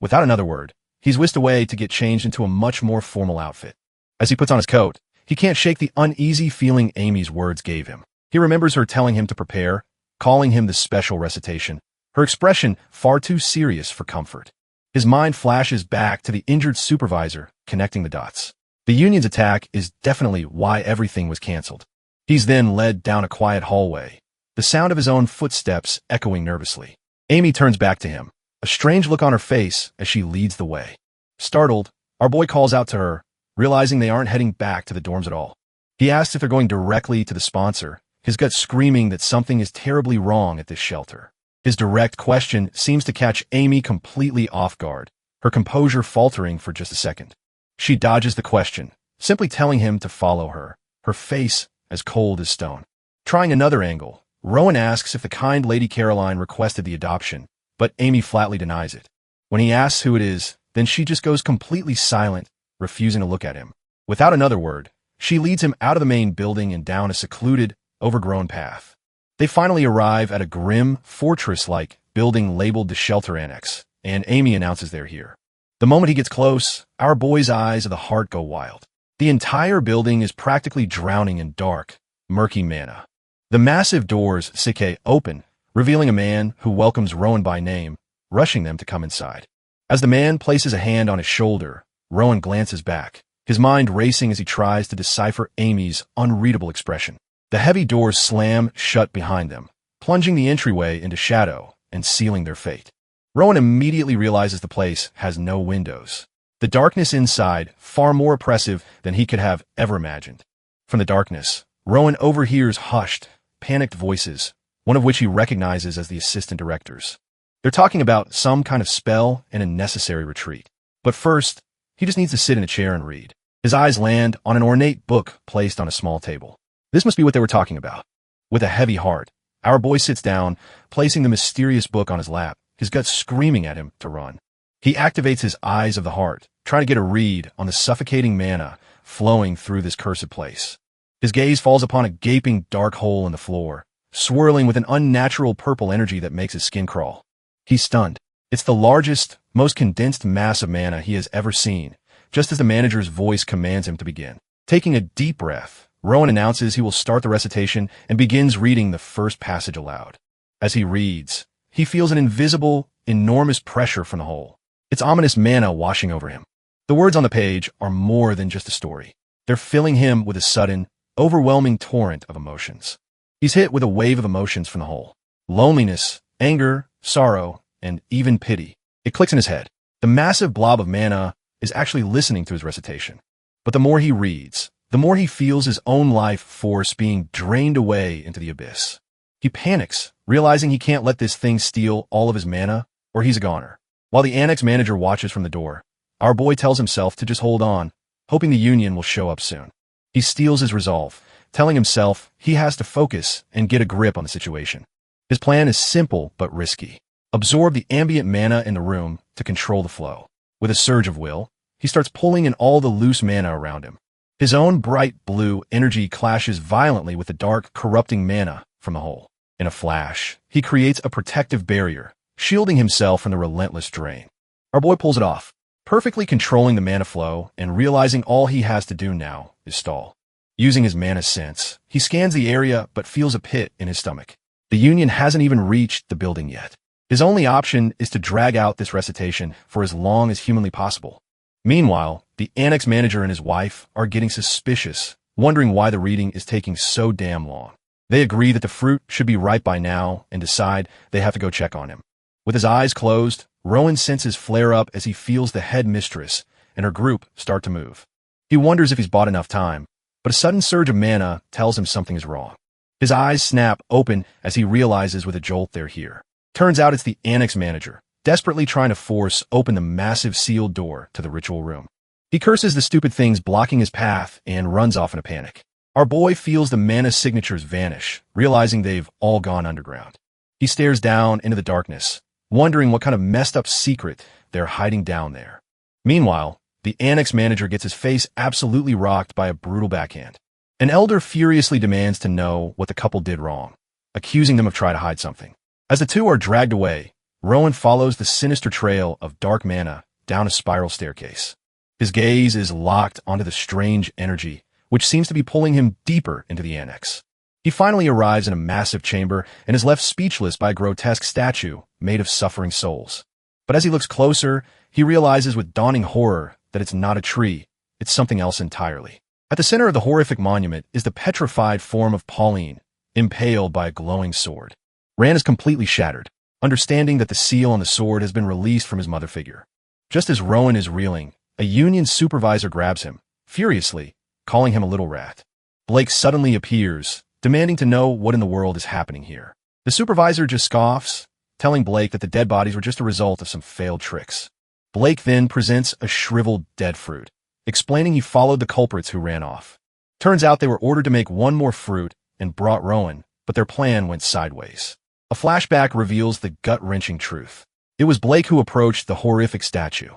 Without another word, he's whisked away to get changed into a much more formal outfit. As he puts on his coat, he can't shake the uneasy feeling Amy's words gave him. He remembers her telling him to prepare, calling him the special recitation, her expression far too serious for comfort. His mind flashes back to the injured supervisor, connecting the dots. The union's attack is definitely why everything was canceled. He's then led down a quiet hallway, the sound of his own footsteps echoing nervously. Amy turns back to him, a strange look on her face as she leads the way. Startled, our boy calls out to her, realizing they aren't heading back to the dorms at all. He asks if they're going directly to the sponsor, his gut screaming that something is terribly wrong at this shelter. His direct question seems to catch Amy completely off guard, her composure faltering for just a second. She dodges the question, simply telling him to follow her, her face as cold as stone. Trying another angle, Rowan asks if the kind Lady Caroline requested the adoption, but Amy flatly denies it. When he asks who it is, then she just goes completely silent, refusing to look at him. Without another word, she leads him out of the main building and down a secluded, overgrown path. They finally arrive at a grim, fortress-like building labeled the Shelter Annex, and Amy announces they're here. The moment he gets close, our boy's eyes of the heart go wild. The entire building is practically drowning in dark, murky mana. The massive doors, Isekai, open, revealing a man who welcomes Rowan by name, rushing them to come inside. As the man places a hand on his shoulder, Rowan glances back, his mind racing as he tries to decipher Amy's unreadable expression. The heavy doors slam shut behind them, plunging the entryway into shadow and sealing their fate. Rowan immediately realizes the place has no windows. The darkness inside, far more oppressive than he could have ever imagined. From the darkness, Rowan overhears hushed, panicked voices, one of which he recognizes as the assistant directors. They're talking about some kind of spell and a necessary retreat. But first, he just needs to sit in a chair and read. His eyes land on an ornate book placed on a small table. This must be what they were talking about. With a heavy heart, our boy sits down, placing the mysterious book on his lap, his gut screaming at him to run. He activates his eyes of the heart, trying to get a read on the suffocating mana flowing through this cursed place. His gaze falls upon a gaping dark hole in the floor, swirling with an unnatural purple energy that makes his skin crawl. He's stunned. It's the largest, most condensed mass of mana he has ever seen, just as the manager's voice commands him to begin. Taking a deep breath, Rowan announces he will start the recitation and begins reading the first passage aloud. As he reads, he feels an invisible, enormous pressure from the hole. It's ominous mana washing over him. The words on the page are more than just a story. They're filling him with a sudden, overwhelming torrent of emotions. He's hit with a wave of emotions from the hole. Loneliness, anger, sorrow, and even pity. It clicks in his head. The massive blob of mana is actually listening to his recitation. But the more he reads, the more he feels his own life force being drained away into the abyss. He panics, realizing he can't let this thing steal all of his mana, or he's a goner. While the annex manager watches from the door, our boy tells himself to just hold on, hoping the union will show up soon. He steels his resolve, telling himself he has to focus and get a grip on the situation. His plan is simple but risky. Absorb the ambient mana in the room to control the flow. With a surge of will, he starts pulling in all the loose mana around him. His own bright blue energy clashes violently with the dark, corrupting mana from the hole. In a flash, he creates a protective barrier, shielding himself from the relentless drain. Our boy pulls it off, perfectly controlling the mana flow and realizing all he has to do now is stall. Using his mana sense, he scans the area but feels a pit in his stomach. The union hasn't even reached the building yet. His only option is to drag out this recitation for as long as humanly possible. Meanwhile, the annex manager and his wife are getting suspicious, wondering why the reading is taking so damn long. They agree that the fruit should be ripe by now and decide they have to go check on him. With his eyes closed, Rowan's senses flare up as he feels the head mistress and her group start to move. He wonders if he's bought enough time, but a sudden surge of mana tells him something is wrong. His eyes snap open as he realizes with a jolt they're here. Turns out it's the annex manager, desperately trying to force open the massive sealed door to the ritual room. He curses the stupid things blocking his path and runs off in a panic. Our boy feels the mana signatures vanish, realizing they've all gone underground. He stares down into the darkness, wondering what kind of messed up secret they're hiding down there. Meanwhile, the annex manager gets his face absolutely rocked by a brutal backhand. An elder furiously demands to know what the couple did wrong, accusing them of trying to hide something. As the two are dragged away, Rowan follows the sinister trail of dark mana down a spiral staircase. His gaze is locked onto the strange energy, which seems to be pulling him deeper into the annex. He finally arrives in a massive chamber and is left speechless by a grotesque statue made of suffering souls. But as he looks closer, he realizes with dawning horror that it's not a tree, it's something else entirely. At the center of the horrific monument is the petrified form of Pauline, impaled by a glowing sword. Ran is completely shattered, understanding that the seal on the sword has been released from his mother figure. Just as Rowan is reeling, a union supervisor grabs him, furiously, calling him a little rat. Blake suddenly appears, demanding to know what in the world is happening here. The supervisor just scoffs, telling Blake that the dead bodies were just a result of some failed tricks. Blake then presents a shriveled dead fruit, explaining he followed the culprits who ran off. Turns out they were ordered to make one more fruit and brought Rowan, but their plan went sideways. A flashback reveals the gut-wrenching truth. It was Blake who approached the horrific statue.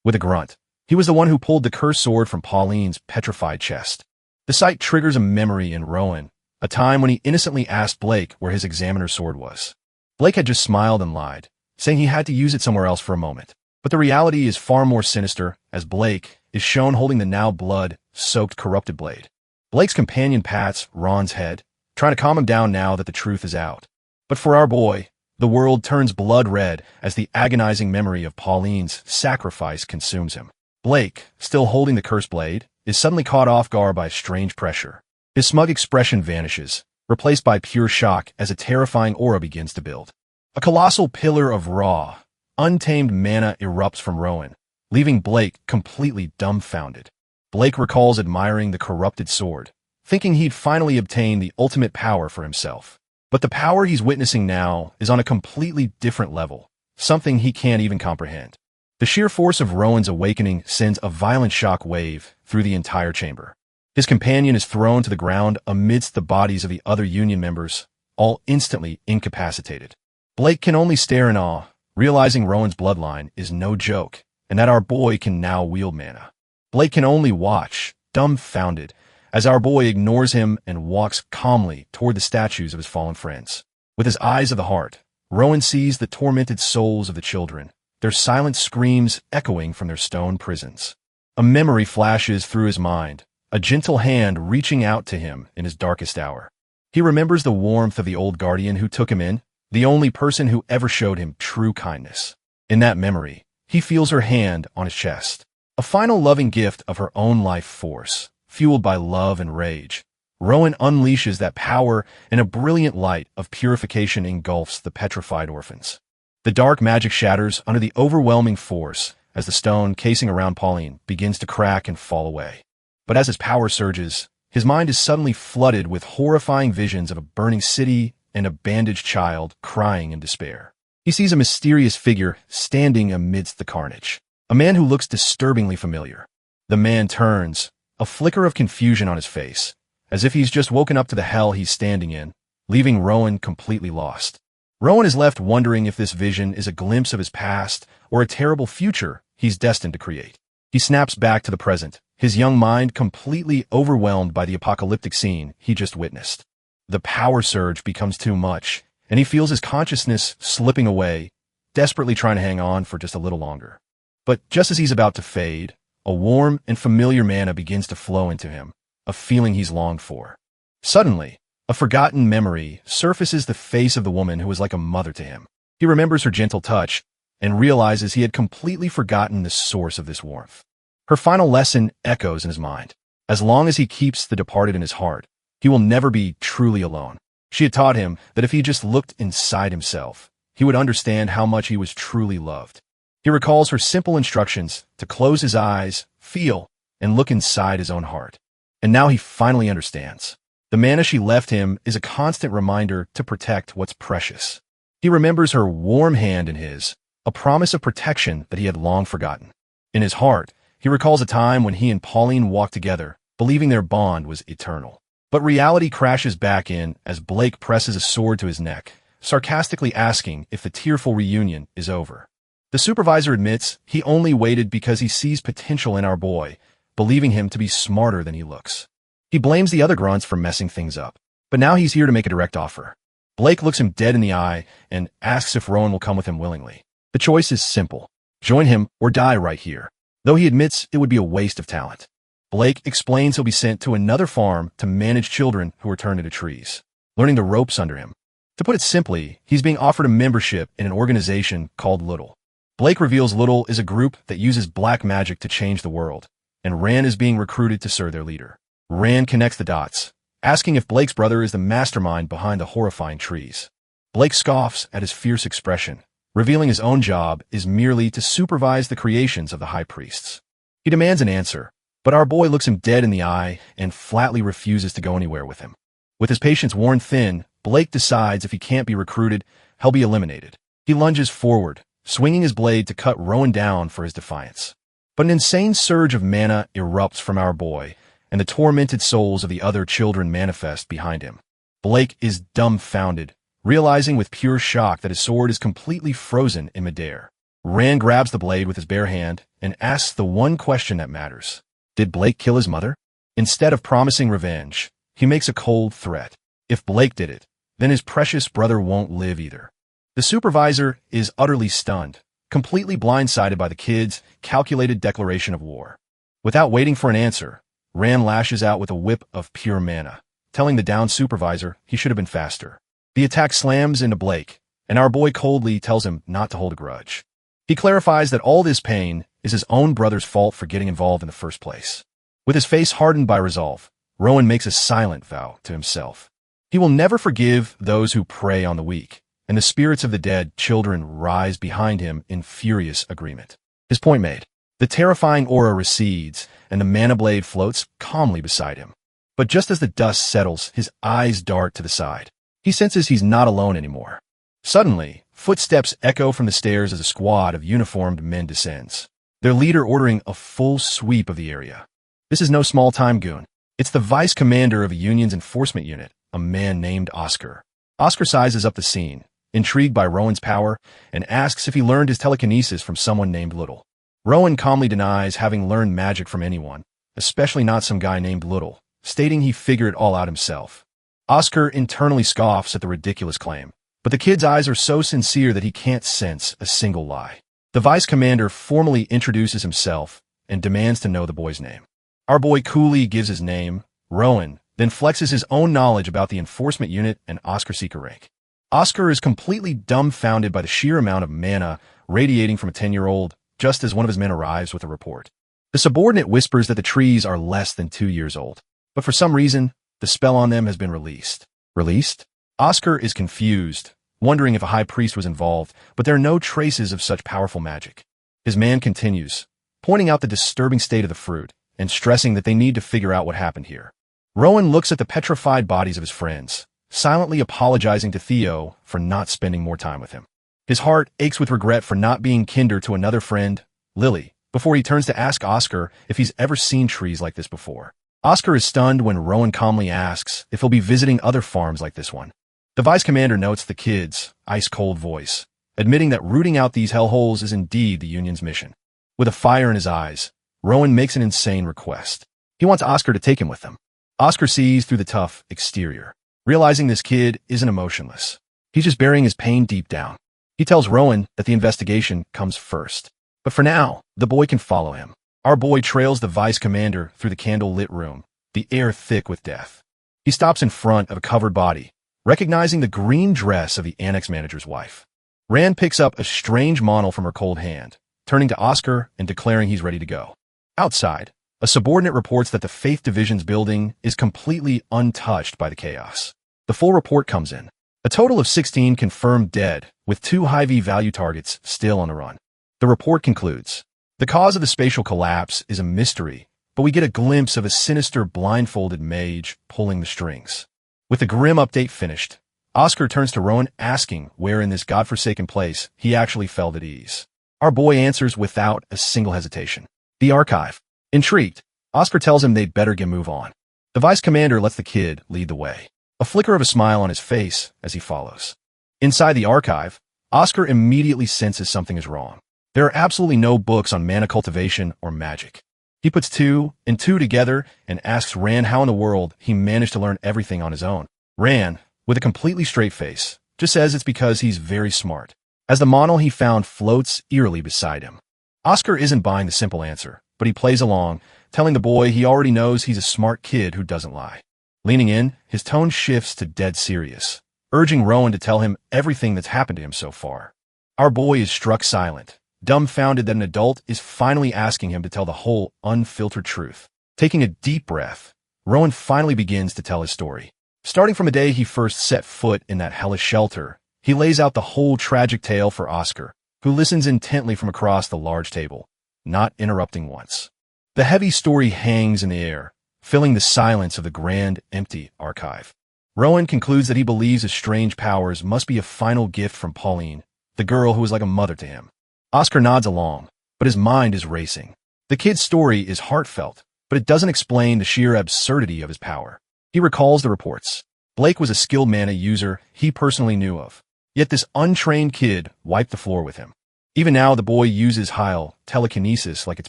With a grunt, he was the one who pulled the cursed sword from Pauline's petrified chest. The sight triggers a memory in Rowan, a time when he innocently asked Blake where his examiner's sword was. Blake had just smiled and lied, saying he had to use it somewhere else for a moment. But the reality is far more sinister, as Blake is shown holding the now blood-soaked corrupted blade. Blake's companion pats Ron's head, trying to calm him down now that the truth is out. But for our boy, the world turns blood red as the agonizing memory of Pauline's sacrifice consumes him. Blake, still holding the cursed blade, is suddenly caught off guard by a strange pressure. His smug expression vanishes, replaced by pure shock as a terrifying aura begins to build. A colossal pillar of raw, untamed mana erupts from Rowan, leaving Blake completely dumbfounded. Blake recalls admiring the corrupted sword, thinking he'd finally obtained the ultimate power for himself. But the power he's witnessing now is on a completely different level, something he can't even comprehend. The sheer force of Rowan's awakening sends a violent shock wave through the entire chamber. His companion is thrown to the ground amidst the bodies of the other union members, all instantly incapacitated. Blake can only stare in awe, realizing Rowan's bloodline is no joke, and that our boy can now wield mana. Blake can only watch, dumbfounded, as our boy ignores him and walks calmly toward the statues of his fallen friends. With his eyes of the heart, Rowan sees the tormented souls of the children, their silent screams echoing from their stone prisons. A memory flashes through his mind, a gentle hand reaching out to him in his darkest hour. He remembers the warmth of the old guardian who took him in, the only person who ever showed him true kindness. In that memory, he feels her hand on his chest, a final loving gift of her own life force. Fueled by love and rage, Rowan unleashes that power, and a brilliant light of purification engulfs the petrified orphans. The dark magic shatters under the overwhelming force as the stone casing around Pauline begins to crack and fall away. But as his power surges, his mind is suddenly flooded with horrifying visions of a burning city and a bandaged child crying in despair. He sees a mysterious figure standing amidst the carnage. A man who looks disturbingly familiar. The man turns, a flicker of confusion on his face, as if he's just woken up to the hell he's standing in, leaving Rowan completely lost. Rowan is left wondering if this vision is a glimpse of his past or a terrible future he's destined to create. He snaps back to the present, his young mind completely overwhelmed by the apocalyptic scene he just witnessed. The power surge becomes too much, and he feels his consciousness slipping away, desperately trying to hang on for just a little longer. But just as he's about to fade, a warm and familiar mana begins to flow into him, a feeling he's longed for. Suddenly, a forgotten memory surfaces the face of the woman who was like a mother to him. He remembers her gentle touch and realizes he had completely forgotten the source of this warmth. Her final lesson echoes in his mind. As long as he keeps the departed in his heart, he will never be truly alone. She had taught him that if he just looked inside himself, he would understand how much he was truly loved. He recalls her simple instructions to close his eyes, feel, and look inside his own heart. And now he finally understands. The mana she left him is a constant reminder to protect what's precious. He remembers her warm hand in his, a promise of protection that he had long forgotten. In his heart, he recalls a time when he and Pauline walked together, believing their bond was eternal. But reality crashes back in as Blake presses a sword to his neck, sarcastically asking if the tearful reunion is over. The supervisor admits he only waited because he sees potential in our boy, believing him to be smarter than he looks. He blames the other grunts for messing things up, but now he's here to make a direct offer. Blake looks him dead in the eye and asks if Rowan will come with him willingly. The choice is simple. Join him or die right here, though he admits it would be a waste of talent. Blake explains he'll be sent to another farm to manage children who are turned into trees, learning the ropes under him. To put it simply, he's being offered a membership in an organization called Little. Blake reveals Little is a group that uses black magic to change the world, and Rand is being recruited to serve their leader. Rand connects the dots, asking if Blake's brother is the mastermind behind the horrifying trees. Blake scoffs at his fierce expression, revealing his own job is merely to supervise the creations of the high priests. He demands an answer, but our boy looks him dead in the eye and flatly refuses to go anywhere with him. With his patience worn thin, Blake decides if he can't be recruited, he'll be eliminated. He lunges forward, swinging his blade to cut Rowan down for his defiance. But an insane surge of mana erupts from our boy, and the tormented souls of the other children manifest behind him. Blake is dumbfounded, realizing with pure shock that his sword is completely frozen in midair. Rand grabs the blade with his bare hand and asks the one question that matters. Did Blake kill his mother? Instead of promising revenge, he makes a cold threat. If Blake did it, then his precious brother won't live either. The supervisor is utterly stunned, completely blindsided by the kid's calculated declaration of war. Without waiting for an answer, Rand lashes out with a whip of pure mana, telling the downed supervisor he should have been faster. The attack slams into Blake, and our boy coldly tells him not to hold a grudge. He clarifies that all this pain is his own brother's fault for getting involved in the first place. With his face hardened by resolve, Rowan makes a silent vow to himself. He will never forgive those who prey on the weak, and the spirits of the dead children rise behind him in furious agreement. His point made. The terrifying aura recedes, and the mana blade floats calmly beside him. But just as the dust settles, his eyes dart to the side. He senses he's not alone anymore. Suddenly, footsteps echo from the stairs as a squad of uniformed men descends, their leader ordering a full sweep of the area. This is no small-time goon. It's the vice commander of a union's enforcement unit, a man named Oscar. Oscar sizes up the scene, intrigued by Rowan's power, and asks if he learned his telekinesis from someone named Little. Rowan calmly denies having learned magic from anyone, especially not some guy named Little, stating he figured it all out himself. Oscar internally scoffs at the ridiculous claim, but the kid's eyes are so sincere that he can't sense a single lie. The vice commander formally introduces himself and demands to know the boy's name. Our boy coolly gives his name, Rowan, then flexes his own knowledge about the enforcement unit and Oscar seeker rank. Oscar is completely dumbfounded by the sheer amount of mana radiating from a 10-year-old just as one of his men arrives with a report. The subordinate whispers that the trees are less than 2 years old, but for some reason, the spell on them has been released. Released? Oscar is confused, wondering if a high priest was involved, but there are no traces of such powerful magic. His man continues, pointing out the disturbing state of the fruit and stressing that they need to figure out what happened here. Rowan looks at the petrified bodies of his friends, silently apologizing to Theo for not spending more time with him. His heart aches with regret for not being kinder to another friend, Lily, before he turns to ask Oscar if he's ever seen trees like this before. Oscar is stunned when Rowan calmly asks if he'll be visiting other farms like this one. The vice commander notes the kid's ice-cold voice, admitting that rooting out these hellholes is indeed the Union's mission. With a fire in his eyes, Rowan makes an insane request. He wants Oscar to take him with them. Oscar sees through the tough exterior, realizing this kid isn't emotionless. He's just burying his pain deep down. He tells Rowan that the investigation comes first. But for now, the boy can follow him. Our boy trails the vice commander through the candle-lit room, the air thick with death. He stops in front of a covered body, recognizing the green dress of the annex manager's wife. Rand picks up a strange model from her cold hand, turning to Oscar and declaring he's ready to go. Outside, a subordinate reports that the Faith Division's building is completely untouched by the chaos. The full report comes in. A total of 16 confirmed dead, with 2 high-V value targets still on the run. The report concludes, the cause of the spatial collapse is a mystery, but we get a glimpse of a sinister blindfolded mage pulling the strings. With the grim update finished, Oscar turns to Rowan asking where in this godforsaken place he actually felt at ease. Our boy answers without a single hesitation. The archive. Intrigued, Oscar tells him they'd better move on. The vice commander lets the kid lead the way, a flicker of a smile on his face as he follows. Inside the archive, Oscar immediately senses something is wrong. There are absolutely no books on mana cultivation or magic. He puts 2 and 2 together and asks Rand how in the world he managed to learn everything on his own. Rand, with a completely straight face, just says it's because he's very smart, as the model he found floats eerily beside him. Oscar isn't buying the simple answer, but he plays along, telling the boy he already knows he's a smart kid who doesn't lie. Leaning in, his tone shifts to dead serious, urging Rowan to tell him everything that's happened to him so far. Our boy is struck silent, dumbfounded that an adult is finally asking him to tell the whole unfiltered truth. Taking a deep breath, Rowan finally begins to tell his story. Starting from the day he first set foot in that hellish shelter, he lays out the whole tragic tale for Oscar, who listens intently from across the large table, not interrupting once. The heavy story hangs in the air, filling the silence of the grand, empty archive. Rowan concludes that he believes his strange powers must be a final gift from Pauline, the girl who was like a mother to him. Oscar nods along, but his mind is racing. The kid's story is heartfelt, but it doesn't explain the sheer absurdity of his power. He recalls the reports. Blake was a skilled mana user he personally knew of, yet this untrained kid wiped the floor with him. Even now, the boy uses Heil telekinesis like it's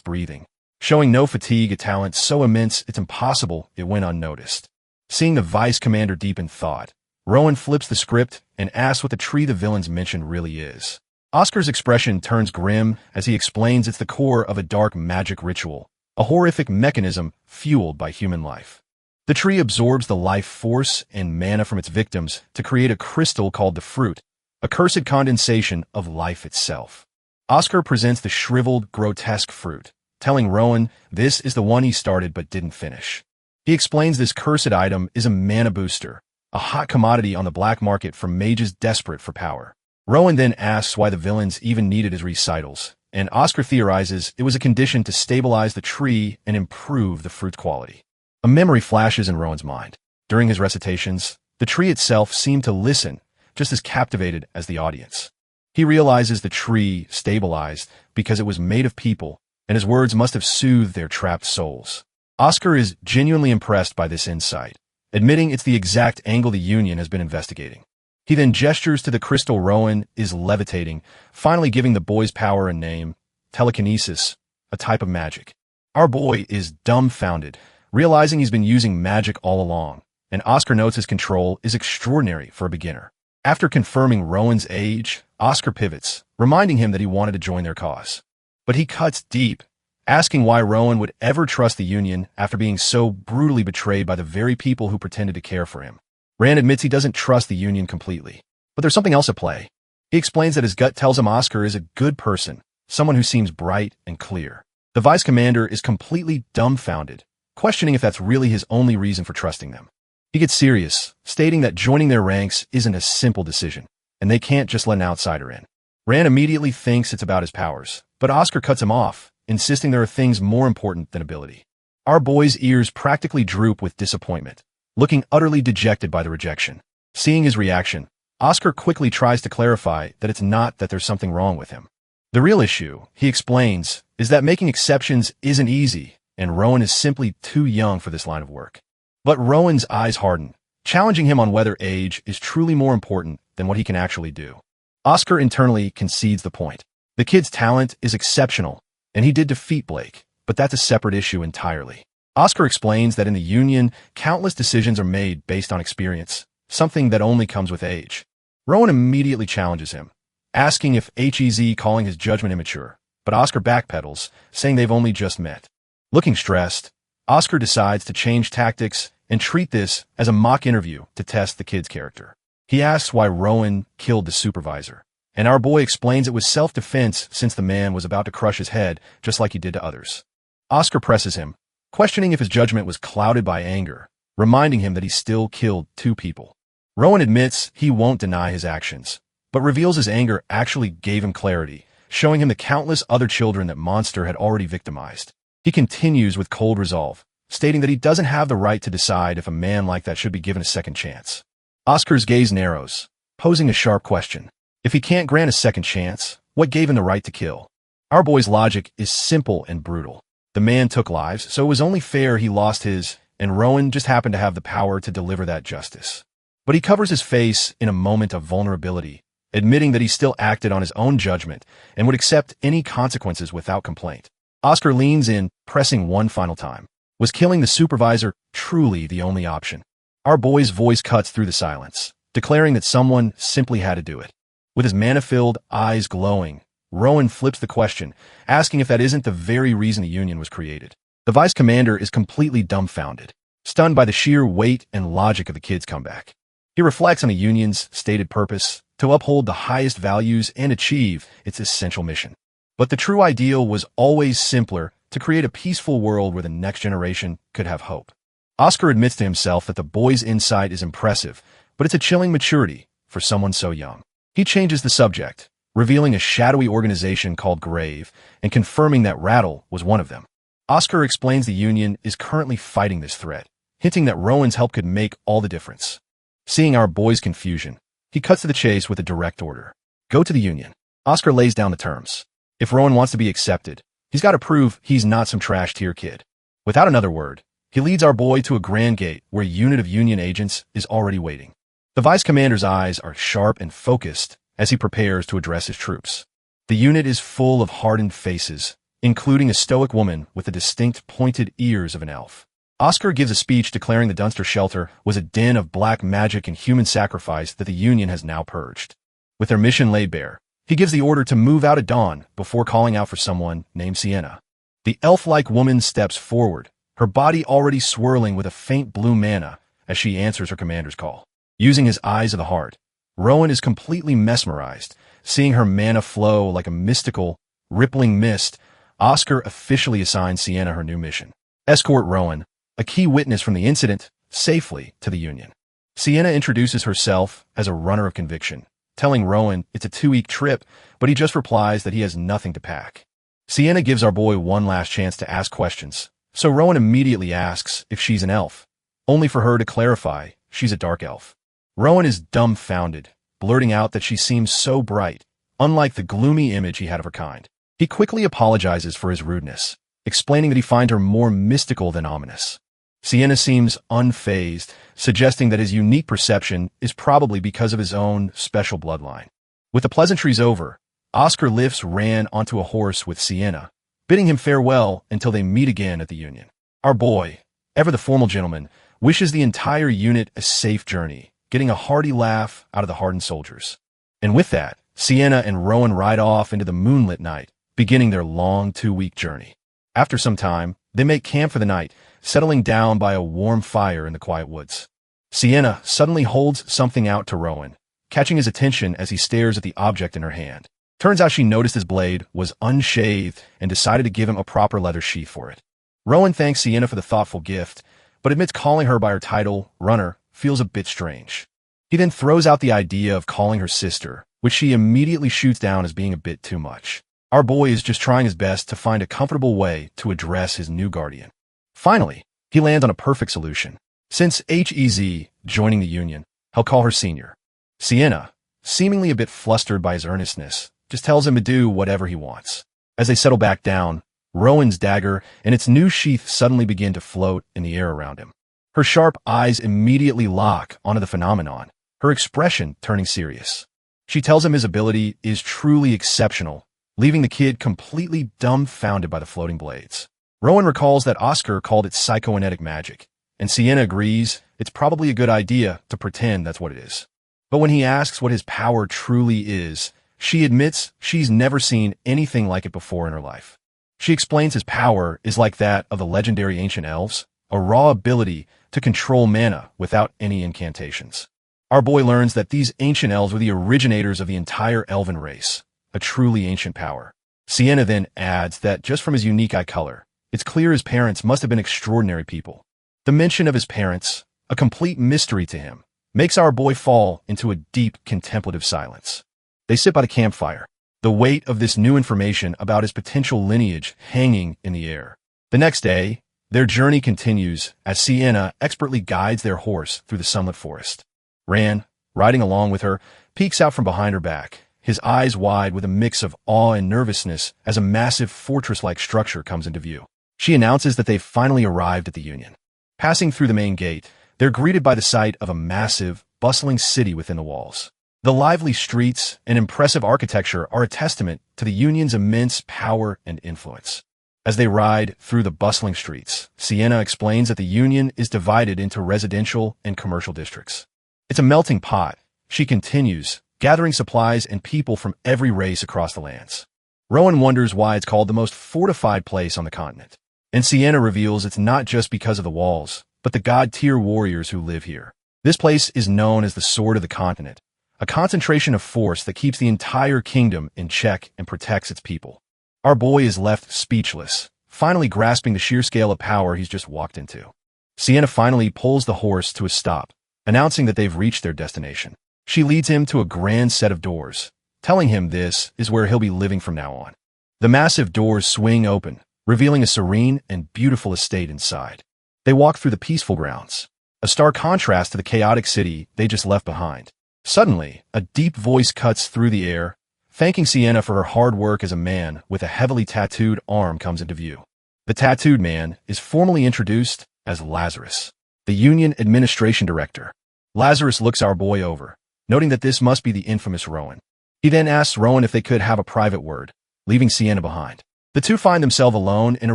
breathing, showing no fatigue, a talent so immense it's impossible it went unnoticed. Seeing the vice commander deep in thought, Rowan flips the script and asks what the tree the villains mentioned really is. Oscar's expression turns grim as he explains it's the core of a dark magic ritual, a horrific mechanism fueled by human life. The tree absorbs the life force and mana from its victims to create a crystal called the fruit, a cursed condensation of life itself. Oscar presents the shriveled, grotesque fruit, telling Rowan this is the one he started but didn't finish. He explains this cursed item is a mana booster, a hot commodity on the black market for mages desperate for power. Rowan then asks why the villains even needed his recitals, and Oscar theorizes it was a condition to stabilize the tree and improve the fruit quality. A memory flashes in Rowan's mind. During his recitations, the tree itself seemed to listen, just as captivated as the audience. He realizes the tree stabilized because it was made of people, and his words must have soothed their trapped souls. Oscar is genuinely impressed by this insight, admitting it's the exact angle the Union has been investigating. He then gestures to the crystal Rowan is levitating, finally giving the boy's power a name, telekinesis, a type of magic. Our boy is dumbfounded, realizing he's been using magic all along, and Oscar notes his control is extraordinary for a beginner. After confirming Rowan's age, Oscar pivots, reminding him that he wanted to join their cause. But he cuts deep, asking why Rowan would ever trust the Union after being so brutally betrayed by the very people who pretended to care for him. Rand admits he doesn't trust the Union completely, but there's something else at play. He explains that his gut tells him Oscar is a good person, someone who seems bright and clear. The vice commander is completely dumbfounded, questioning if that's really his only reason for trusting them. He gets serious, stating that joining their ranks isn't a simple decision, and they can't just let an outsider in. Rand immediately thinks it's about his powers, but Oscar cuts him off, insisting there are things more important than ability. Our boy's ears practically droop with disappointment, looking utterly dejected by the rejection. Seeing his reaction, Oscar quickly tries to clarify that it's not that there's something wrong with him. The real issue, he explains, is that making exceptions isn't easy, and Rowan is simply too young for this line of work. But Rowan's eyes harden, challenging him on whether age is truly more important than what he can actually do. Oscar internally concedes the point. The kid's talent is exceptional, and he did defeat Blake, but that's a separate issue entirely. Oscar explains that in the Union, countless decisions are made based on experience, something that only comes with age. Rowan immediately challenges him, asking if HEZ calling his judgment immature, but Oscar backpedals, saying they've only just met. Looking stressed, Oscar decides to change tactics and treat this as a mock interview to test the kid's character. He asks why Rowan killed the supervisor, and our boy explains it was self-defense since the man was about to crush his head just like he did to others. Oscar presses him, questioning if his judgment was clouded by anger, reminding him that he still killed 2 people. Rowan admits he won't deny his actions, but reveals his anger actually gave him clarity, showing him the countless other children that Monster had already victimized. He continues with cold resolve, stating that he doesn't have the right to decide if a man like that should be given a second chance. Oscar's gaze narrows, posing a sharp question. If he can't grant a second chance, what gave him the right to kill? Our boy's logic is simple and brutal. The man took lives, so it was only fair he lost his, and Rowan just happened to have the power to deliver that justice. But he covers his face in a moment of vulnerability, admitting that he still acted on his own judgment and would accept any consequences without complaint. Oscar leans in, pressing one final time. Was killing the supervisor truly the only option? Our boy's voice cuts through the silence, declaring that someone simply had to do it. With his mana-filled eyes glowing, Rowan flips the question, asking if that isn't the very reason the Union was created. The vice commander is completely dumbfounded, stunned by the sheer weight and logic of the kid's comeback. He reflects on the Union's stated purpose, to uphold the highest values and achieve its essential mission. But the true ideal was always simpler, to create a peaceful world where the next generation could have hope. Oscar admits to himself that the boy's insight is impressive, but it's a chilling maturity for someone so young. He changes the subject, revealing a shadowy organization called Grave and confirming that Rattle was one of them. Oscar explains the Union is currently fighting this threat, hinting that Rowan's help could make all the difference. Seeing our boy's confusion, he cuts to the chase with a direct order. Go to the Union. Oscar lays down the terms. If Rowan wants to be accepted, he's got to prove he's not some trash-tier kid. Without another word, he leads our boy to a grand gate where a unit of Union agents is already waiting. The vice commander's eyes are sharp and focused as he prepares to address his troops. The unit is full of hardened faces, including a stoic woman with the distinct pointed ears of an elf. Oscar gives a speech declaring the Dunster shelter was a den of black magic and human sacrifice that the Union has now purged. With their mission laid bare, he gives the order to move out at dawn before calling out for someone named Sienna. The elf-like woman steps forward, her body already swirling with a faint blue mana as she answers her commander's call. Using his eyes of the heart, Rowan is completely mesmerized, seeing her mana flow like a mystical, rippling mist. Oscar officially assigns Sienna her new mission. Escort Rowan, a key witness from the incident, safely to the Union. Sienna introduces herself as a runner of conviction, telling Rowan it's a 2-week trip, but he just replies that he has nothing to pack. Sienna gives our boy one last chance to ask questions, so Rowan immediately asks if she's an elf, only for her to clarify she's a dark elf. Rowan is dumbfounded, blurting out that she seems so bright, unlike the gloomy image he had of her kind. He quickly apologizes for his rudeness, explaining that he finds her more mystical than ominous. Sienna seems unfazed, suggesting that his unique perception is probably because of his own special bloodline. With the pleasantries over, Oscar lifts Ran onto a horse with Sienna, bidding him farewell until they meet again at the Union. Our boy, ever the formal gentleman, wishes the entire unit a safe journey, getting a hearty laugh out of the hardened soldiers. And with that, Sienna and Rowan ride off into the moonlit night, beginning their long 2-week journey. After some time, they make camp for the night, settling down by a warm fire in the quiet woods. Sienna suddenly holds something out to Rowan, catching his attention as he stares at the object in her hand. Turns out she noticed his blade was unshaved and decided to give him a proper leather sheath for it. Rowan thanks Sienna for the thoughtful gift, but admits calling her by her title, Runner, feels a bit strange. He then throws out the idea of calling her sister, which she immediately shoots down as being a bit too much. Our boy is just trying his best to find a comfortable way to address his new guardian. Finally, he lands on a perfect solution. Since HEZ joining the Union, he'll call her Senior. Sienna, seemingly a bit flustered by his earnestness, just tells him to do whatever he wants. As they settle back down, Rowan's dagger and its new sheath suddenly begin to float in the air around him. Her sharp eyes immediately lock onto the phenomenon, her expression turning serious. She tells him his ability is truly exceptional, leaving the kid completely dumbfounded by the floating blades. Rowan recalls that Oscar called it psychokinetic magic, and Sienna agrees it's probably a good idea to pretend that's what it is. But when he asks what his power truly is, she admits she's never seen anything like it before in her life. She explains his power is like that of the legendary ancient elves, a raw ability to control mana without any incantations. Our boy learns that these ancient elves were the originators of the entire elven race, a truly ancient power. Sienna then adds that just from his unique eye color, it's clear his parents must have been extraordinary people. The mention of his parents, a complete mystery to him, makes our boy fall into a deep contemplative silence. They sit by the campfire, the weight of this new information about his potential lineage hanging in the air. The next day, their journey continues as Sienna expertly guides their horse through the sunlit forest. Ran, riding along with her, peeks out from behind her back, his eyes wide with a mix of awe and nervousness as a massive fortress-like structure comes into view. She announces that they've finally arrived at the Union. Passing through the main gate, they're greeted by the sight of a massive, bustling city within the walls. The lively streets and impressive architecture are a testament to the Union's immense power and influence. As they ride through the bustling streets, Sienna explains that the Union is divided into residential and commercial districts. It's a melting pot, she continues, gathering supplies and people from every race across the lands. Rowan wonders why it's called the most fortified place on the continent. And Sienna reveals it's not just because of the walls, but the god-tier warriors who live here. This place is known as the Sword of the Continent, a concentration of force that keeps the entire kingdom in check and protects its people. Our boy is left speechless, finally grasping the sheer scale of power he's just walked into. Sienna finally pulls the horse to a stop, announcing that they've reached their destination. She leads him to a grand set of doors, telling him this is where he'll be living from now on. The massive doors swing open, revealing a serene and beautiful estate inside. They walk through the peaceful grounds, a stark contrast to the chaotic city they just left behind. Suddenly, a deep voice cuts through the air, thanking Sienna for her hard work as a man with a heavily tattooed arm comes into view. The tattooed man is formally introduced as Lazarus, the Union Administration Director. Lazarus looks our boy over, noting that this must be the infamous Rowan. He then asks Rowan if they could have a private word, leaving Sienna behind. The two find themselves alone in a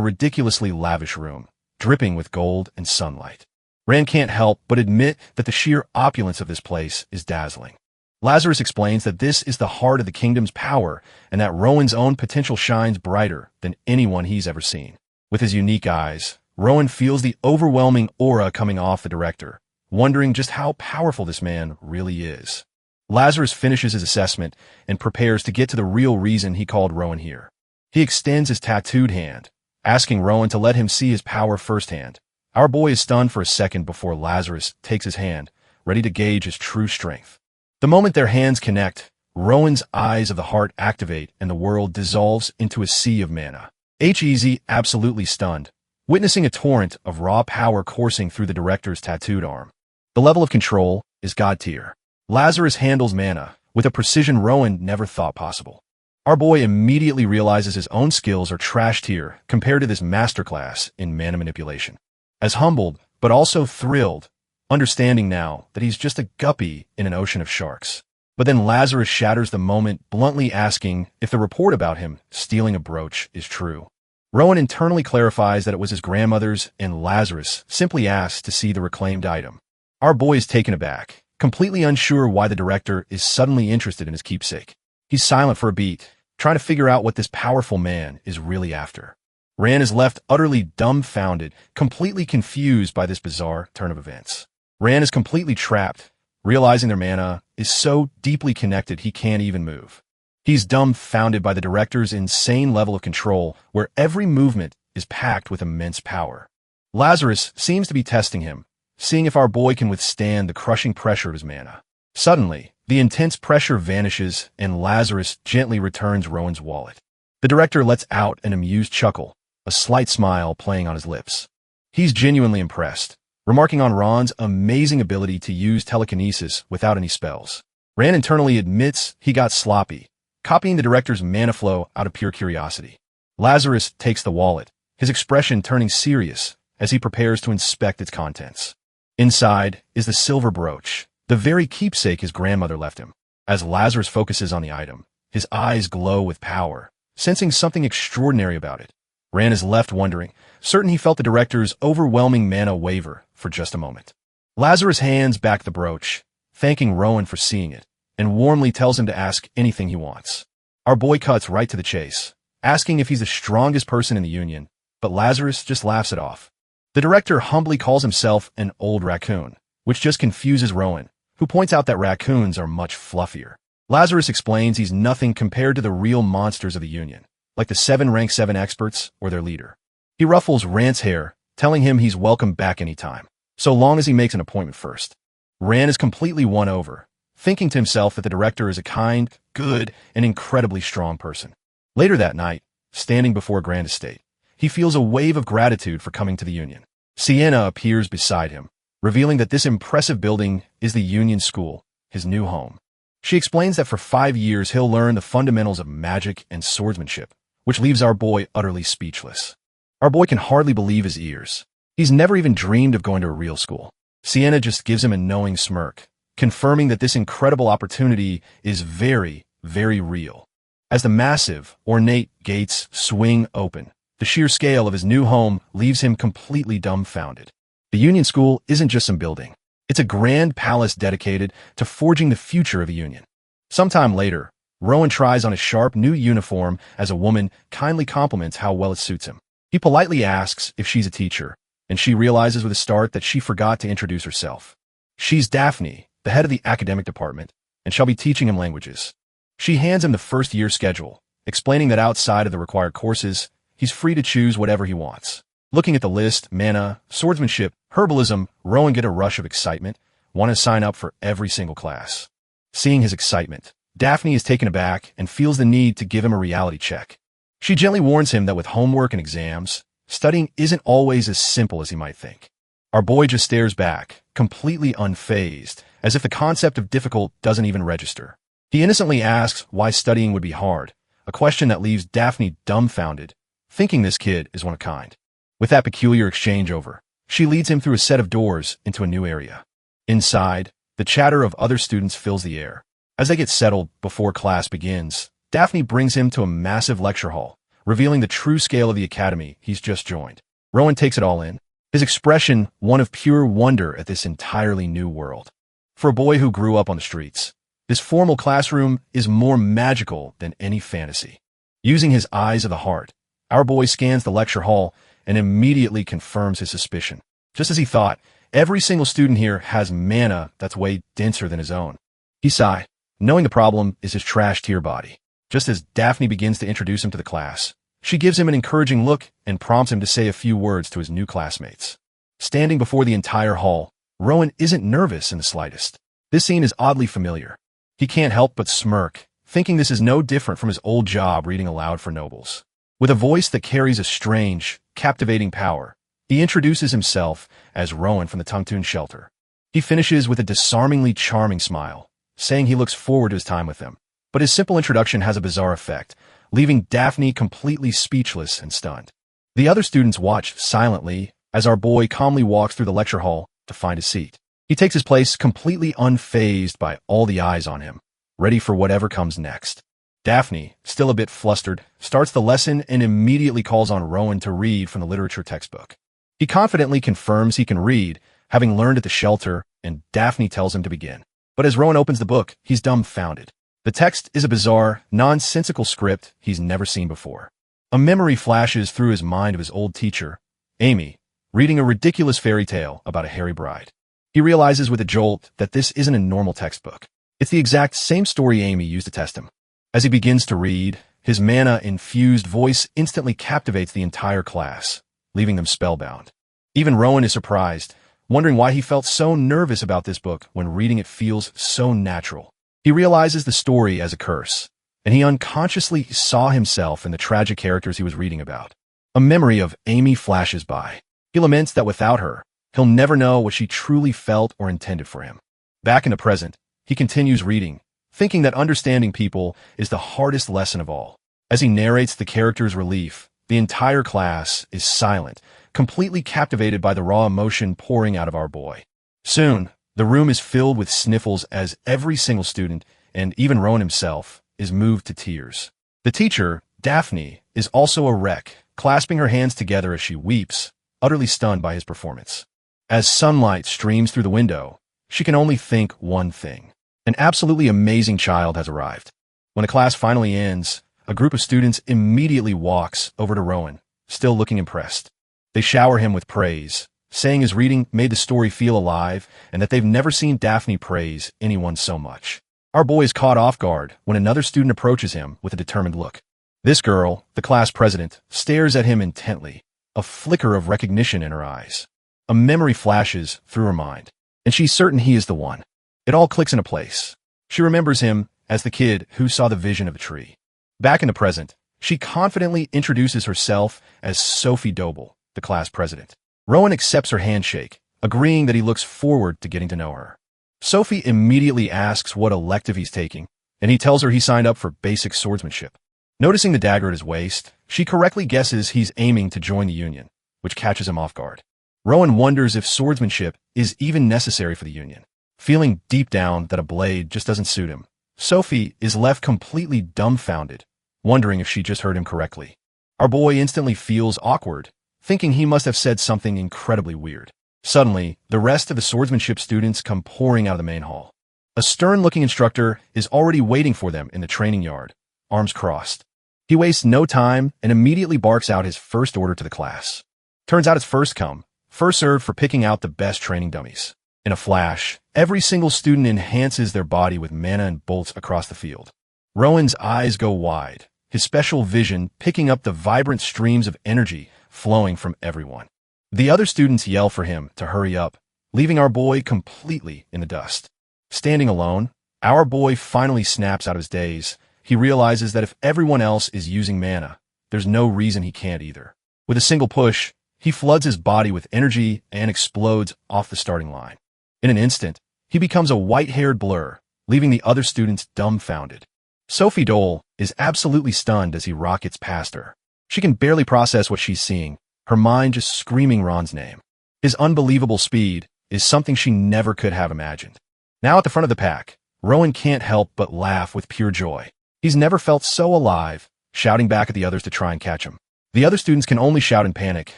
ridiculously lavish room, dripping with gold and sunlight. Rand can't help but admit that the sheer opulence of this place is dazzling. Lazarus explains that this is the heart of the kingdom's power and that Rowan's own potential shines brighter than anyone he's ever seen. With his unique eyes, Rowan feels the overwhelming aura coming off the director, wondering just how powerful this man really is. Lazarus finishes his assessment and prepares to get to the real reason he called Rowan here. He extends his tattooed hand, asking Rowan to let him see his power firsthand. Our boy is stunned for a second before Lazarus takes his hand, ready to gauge his true strength. The moment their hands connect, Rowan's eyes of the heart activate and the world dissolves into a sea of mana. Hez absolutely stunned, witnessing a torrent of raw power coursing through the director's tattooed arm. The level of control is god tier. Lazarus handles mana with a precision Rowan never thought possible. Our boy immediately realizes his own skills are trash tier compared to this masterclass in mana manipulation. As humbled, but also thrilled, understanding now that he's just a guppy in an ocean of sharks. But then Lazarus shatters the moment, bluntly asking if the report about him stealing a brooch is true. Rowan internally clarifies that it was his grandmother's, and Lazarus simply asks to see the reclaimed item. Our boy is taken aback, completely unsure why the director is suddenly interested in his keepsake. He's silent for a beat, trying to figure out what this powerful man is really after. Ran is left utterly dumbfounded, completely confused by this bizarre turn of events. Ran is completely trapped, realizing their mana is so deeply connected he can't even move. He's dumbfounded by the director's insane level of control, where every movement is packed with immense power. Lazarus seems to be testing him, seeing if our boy can withstand the crushing pressure of his mana. Suddenly, the intense pressure vanishes and Lazarus gently returns Rowan's wallet. The director lets out an amused chuckle, a slight smile playing on his lips. He's genuinely impressed, remarking on Ron's amazing ability to use telekinesis without any spells. Ran internally admits he got sloppy, copying the director's mana flow out of pure curiosity. Lazarus takes the wallet, his expression turning serious as he prepares to inspect its contents. Inside is the silver brooch, the very keepsake his grandmother left him. As Lazarus focuses on the item, his eyes glow with power, sensing something extraordinary about it. Ran is left wondering, certain he felt the director's overwhelming mana waver for just a moment. Lazarus hands back the brooch, thanking Rowan for seeing it, and warmly tells him to ask anything he wants. Our boy cuts right to the chase, asking if he's the strongest person in the Union, but Lazarus just laughs it off. The director humbly calls himself an old raccoon, which just confuses Rowan, who points out that raccoons are much fluffier. Lazarus explains he's nothing compared to the real monsters of the Union, like the 7 Rank 7 experts or their leader. He ruffles Rand's hair, telling him he's welcome back anytime, so long as he makes an appointment first. Rand is completely won over, thinking to himself that the director is a kind, good, and incredibly strong person. Later that night, standing before Grand Estate, he feels a wave of gratitude for coming to the Union. Sienna appears beside him, revealing that this impressive building is the Union School, his new home. She explains that for 5 years he'll learn the fundamentals of magic and swordsmanship, which leaves our boy utterly speechless. Our boy can hardly believe his ears. He's never even dreamed of going to a real school. Sienna just gives him a knowing smirk, confirming that this incredible opportunity is very, very real. As the massive, ornate gates swing open, the sheer scale of his new home leaves him completely dumbfounded. The Union School isn't just some building. It's a grand palace dedicated to forging the future of the Union. Sometime later, Rowan tries on a sharp new uniform as a woman kindly compliments how well it suits him. He politely asks if she's a teacher, and she realizes with a start that she forgot to introduce herself. She's Daphne, the head of the academic department, and shall be teaching him languages. She hands him the first-year schedule, explaining that outside of the required courses, he's free to choose whatever he wants. Looking at the list, mana, swordsmanship, herbalism, Rowan get a rush of excitement, wanting to sign up for every single class. Seeing his excitement, Daphne is taken aback and feels the need to give him a reality check. She gently warns him that with homework and exams, studying isn't always as simple as he might think. Our boy just stares back, completely unfazed, as if the concept of difficult doesn't even register. He innocently asks why studying would be hard, a question that leaves Daphne dumbfounded, thinking this kid is one of a kind. With that peculiar exchange over, she leads him through a set of doors into a new area. Inside, the chatter of other students fills the air. As they get settled before class begins, Daphne brings him to a massive lecture hall, revealing the true scale of the academy he's just joined. Rowan takes it all in, his expression one of pure wonder at this entirely new world. For a boy who grew up on the streets, this formal classroom is more magical than any fantasy. Using his eyes of the heart, our boy scans the lecture hall and immediately confirms his suspicion. Just as he thought, every single student here has mana that's way denser than his own. He sighed, knowing the problem is his trash tier body. Just as Daphne begins to introduce him to the class, she gives him an encouraging look and prompts him to say a few words to his new classmates. Standing before the entire hall, Rowan isn't nervous in the slightest. This scene is oddly familiar. He can't help but smirk, thinking this is no different from his old job reading aloud for nobles. With a voice that carries a strange, captivating power, he introduces himself as Rowan from the Tungtoon shelter. He finishes with a disarmingly charming smile, saying he looks forward to his time with them. But his simple introduction has a bizarre effect, leaving Daphne completely speechless and stunned. The other students watch silently as our boy calmly walks through the lecture hall to find a seat. He takes his place completely unfazed by all the eyes on him, ready for whatever comes next. Daphne, still a bit flustered, starts the lesson and immediately calls on Rowan to read from the literature textbook. He confidently confirms he can read, having learned at the shelter, and Daphne tells him to begin. But as Rowan opens the book, he's dumbfounded. The text is a bizarre, nonsensical script he's never seen before. A memory flashes through his mind of his old teacher, Amy, reading a ridiculous fairy tale about a hairy bride. He realizes with a jolt that this isn't a normal textbook. It's the exact same story Amy used to test him. As he begins to read, his mana-infused voice instantly captivates the entire class, leaving them spellbound. Even Rowan is surprised, wondering why he felt so nervous about this book when reading it feels so natural. He realizes the story as a curse, and he unconsciously saw himself in the tragic characters he was reading about. A memory of Amy flashes by. He laments that without her, he'll never know what she truly felt or intended for him. Back in the present, he continues reading, thinking that understanding people is the hardest lesson of all. As he narrates the character's relief, the entire class is silent, completely captivated by the raw emotion pouring out of our boy. Soon, the room is filled with sniffles as every single student, and even Rowan himself, is moved to tears. The teacher, Daphne, is also a wreck, clasping her hands together as she weeps, utterly stunned by his performance. As sunlight streams through the window, she can only think one thing. An absolutely amazing child has arrived. When the class finally ends, a group of students immediately walks over to Rowan, still looking impressed. They shower him with praise, saying his reading made the story feel alive and that they've never seen Daphne praise anyone so much. Our boy is caught off guard when another student approaches him with a determined look. This girl, the class president, stares at him intently, a flicker of recognition in her eyes. A memory flashes through her mind, and she's certain he is the one. It all clicks into place. She remembers him as the kid who saw the vision of a tree. Back in the present, she confidently introduces herself as Sophie Doble, the class president. Rowan accepts her handshake, agreeing that he looks forward to getting to know her. Sophie immediately asks what elective he's taking, and he tells her he signed up for basic swordsmanship. Noticing the dagger at his waist, she correctly guesses he's aiming to join the Union, which catches him off guard. Rowan wonders if swordsmanship is even necessary for the Union. Feeling deep down that a blade just doesn't suit him, Sophie is left completely dumbfounded, wondering if she just heard him correctly. Our boy instantly feels awkward, thinking he must have said something incredibly weird. Suddenly, the rest of the swordsmanship students come pouring out of the main hall. A stern-looking instructor is already waiting for them in the training yard, arms crossed. He wastes no time and immediately barks out his first order to the class. Turns out it's first come, first served for picking out the best training dummies. In a flash, every single student enhances their body with mana and bolts across the field. Rowan's eyes go wide, his special vision picking up the vibrant streams of energy flowing from everyone. The other students yell for him to hurry up, leaving our boy completely in the dust. Standing alone, our boy finally snaps out of his daze. He realizes that if everyone else is using mana, there's no reason he can't either. With a single push, he floods his body with energy and explodes off the starting line. In an instant, he becomes a white-haired blur, leaving the other students dumbfounded. Sophie Dole is absolutely stunned as he rockets past her. She can barely process what she's seeing, her mind just screaming Ron's name. His unbelievable speed is something she never could have imagined. Now at the front of the pack, Rowan can't help but laugh with pure joy. He's never felt so alive, shouting back at the others to try and catch him. The other students can only shout in panic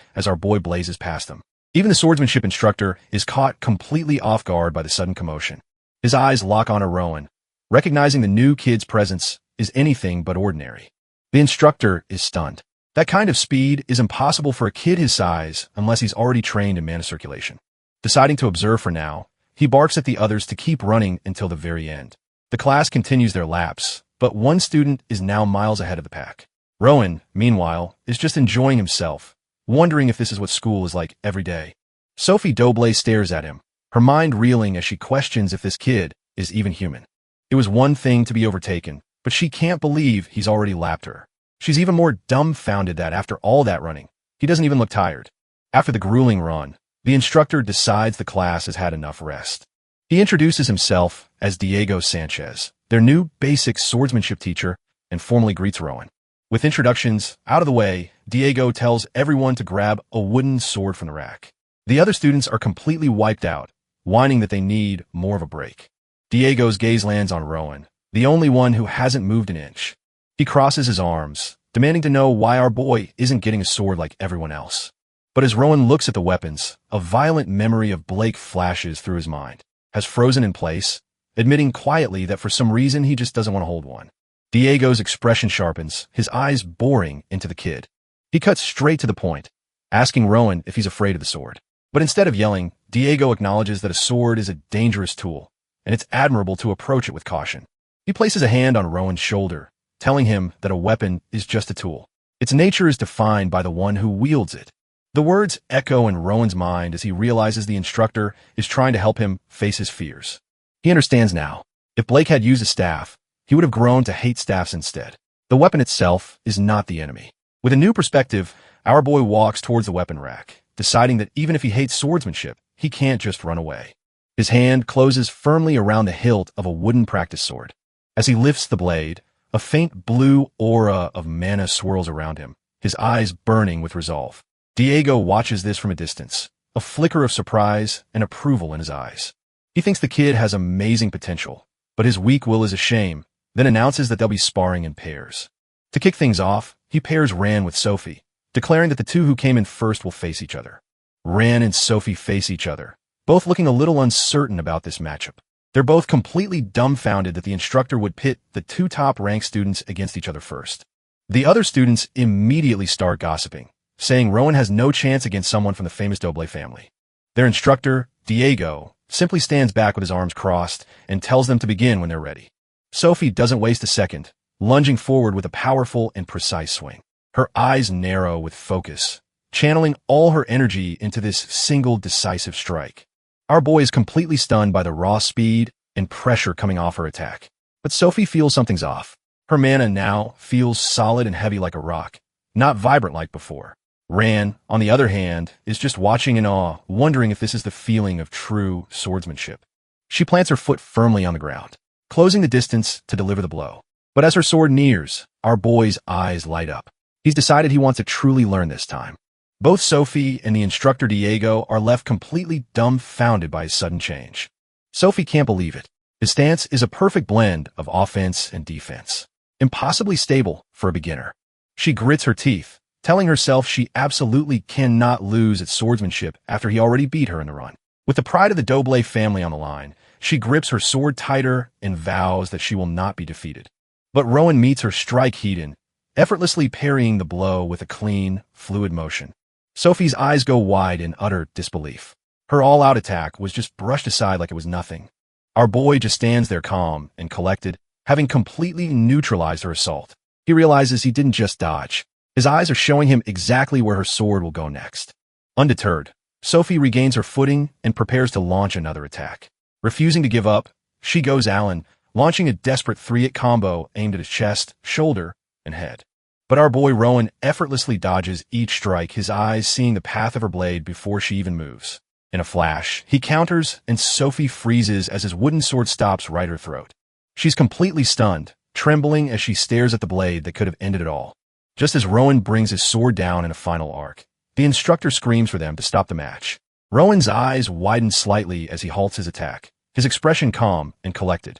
as our boy blazes past them. Even the swordsmanship instructor is caught completely off guard by the sudden commotion. His eyes lock on Rowan, recognizing the new kid's presence is anything but ordinary. The instructor is stunned. That kind of speed is impossible for a kid his size unless he's already trained in mana circulation. Deciding to observe for now, he barks at the others to keep running until the very end. The class continues their laps, but one student is now miles ahead of the pack. Rowan, meanwhile, is just enjoying himself, wondering if this is what school is like every day. Sophie Doble stares at him, her mind reeling as she questions if this kid is even human. It was one thing to be overtaken, but she can't believe he's already lapped her. She's even more dumbfounded that after all that running, he doesn't even look tired. After the grueling run, the instructor decides the class has had enough rest. He introduces himself as Diego Sanchez, their new basic swordsmanship teacher, and formally greets Rowan. With introductions out of the way, Diego tells everyone to grab a wooden sword from the rack. The other students are completely wiped out, whining that they need more of a break. Diego's gaze lands on Rowan, the only one who hasn't moved an inch. He crosses his arms, demanding to know why our boy isn't getting a sword like everyone else. But as Rowan looks at the weapons, a violent memory of Blake flashes through his mind, has frozen in place, admitting quietly that for some reason he just doesn't want to hold one. Diego's expression sharpens, his eyes boring into the kid. He cuts straight to the point, asking Rowan if he's afraid of the sword. But instead of yelling, Diego acknowledges that a sword is a dangerous tool, and it's admirable to approach it with caution. He places a hand on Rowan's shoulder, telling him that a weapon is just a tool. Its nature is defined by the one who wields it. The words echo in Rowan's mind as he realizes the instructor is trying to help him face his fears. He understands now. If Blake had used a staff, he would have grown to hate staffs instead. The weapon itself is not the enemy. With a new perspective, our boy walks towards the weapon rack, deciding that even if he hates swordsmanship, he can't just run away. His hand closes firmly around the hilt of a wooden practice sword. As he lifts the blade, a faint blue aura of mana swirls around him, his eyes burning with resolve. Diego watches this from a distance, a flicker of surprise and approval in his eyes. He thinks the kid has amazing potential, but his weak will is a shame, then announces that they'll be sparring in pairs. To kick things off, he pairs Ran with Sophie, declaring that the two who came in first will face each other. Ran and Sophie face each other, both looking a little uncertain about this matchup. They're both completely dumbfounded that the instructor would pit the two top-ranked students against each other first. The other students immediately start gossiping, saying Rowan has no chance against someone from the famous Doble family. Their instructor, Diego, simply stands back with his arms crossed and tells them to begin when they're ready. Sophie doesn't waste a second, lunging forward with a powerful and precise swing. Her eyes narrow with focus, channeling all her energy into this single decisive strike. Our boy is completely stunned by the raw speed and pressure coming off her attack. But Sophie feels something's off. Her mana now feels solid and heavy like a rock, not vibrant like before. Ran, on the other hand, is just watching in awe, wondering if this is the feeling of true swordsmanship. She plants her foot firmly on the ground, closing the distance to deliver the blow. But as her sword nears, our boy's eyes light up. He's decided he wants to truly learn this time. Both Sophie and the instructor Diego are left completely dumbfounded by his sudden change. Sophie can't believe it. His stance is a perfect blend of offense and defense, impossibly stable for a beginner. She grits her teeth, telling herself she absolutely cannot lose at swordsmanship after he already beat her in the run. With the pride of the Doble family on the line, she grips her sword tighter and vows that she will not be defeated. But Rowan meets her strike heat-in, effortlessly parrying the blow with a clean, fluid motion. Sophie's eyes go wide in utter disbelief. Her all-out attack was just brushed aside like it was nothing. Our boy just stands there calm and collected, having completely neutralized her assault. He realizes he didn't just dodge. His eyes are showing him exactly where her sword will go next. Undeterred, Sophie regains her footing and prepares to launch another attack. Refusing to give up, she goes Allen, launching a desperate 3-hit combo aimed at his chest, shoulder, and head. But our boy Rowan effortlessly dodges each strike, his eyes seeing the path of her blade before she even moves. In a flash, he counters, and Sophie freezes as his wooden sword stops right at her throat. She's completely stunned, trembling as she stares at the blade that could have ended it all. Just as Rowan brings his sword down in a final arc, the instructor screams for them to stop the match. Rowan's eyes widen slightly as he halts his attack, his expression calm and collected.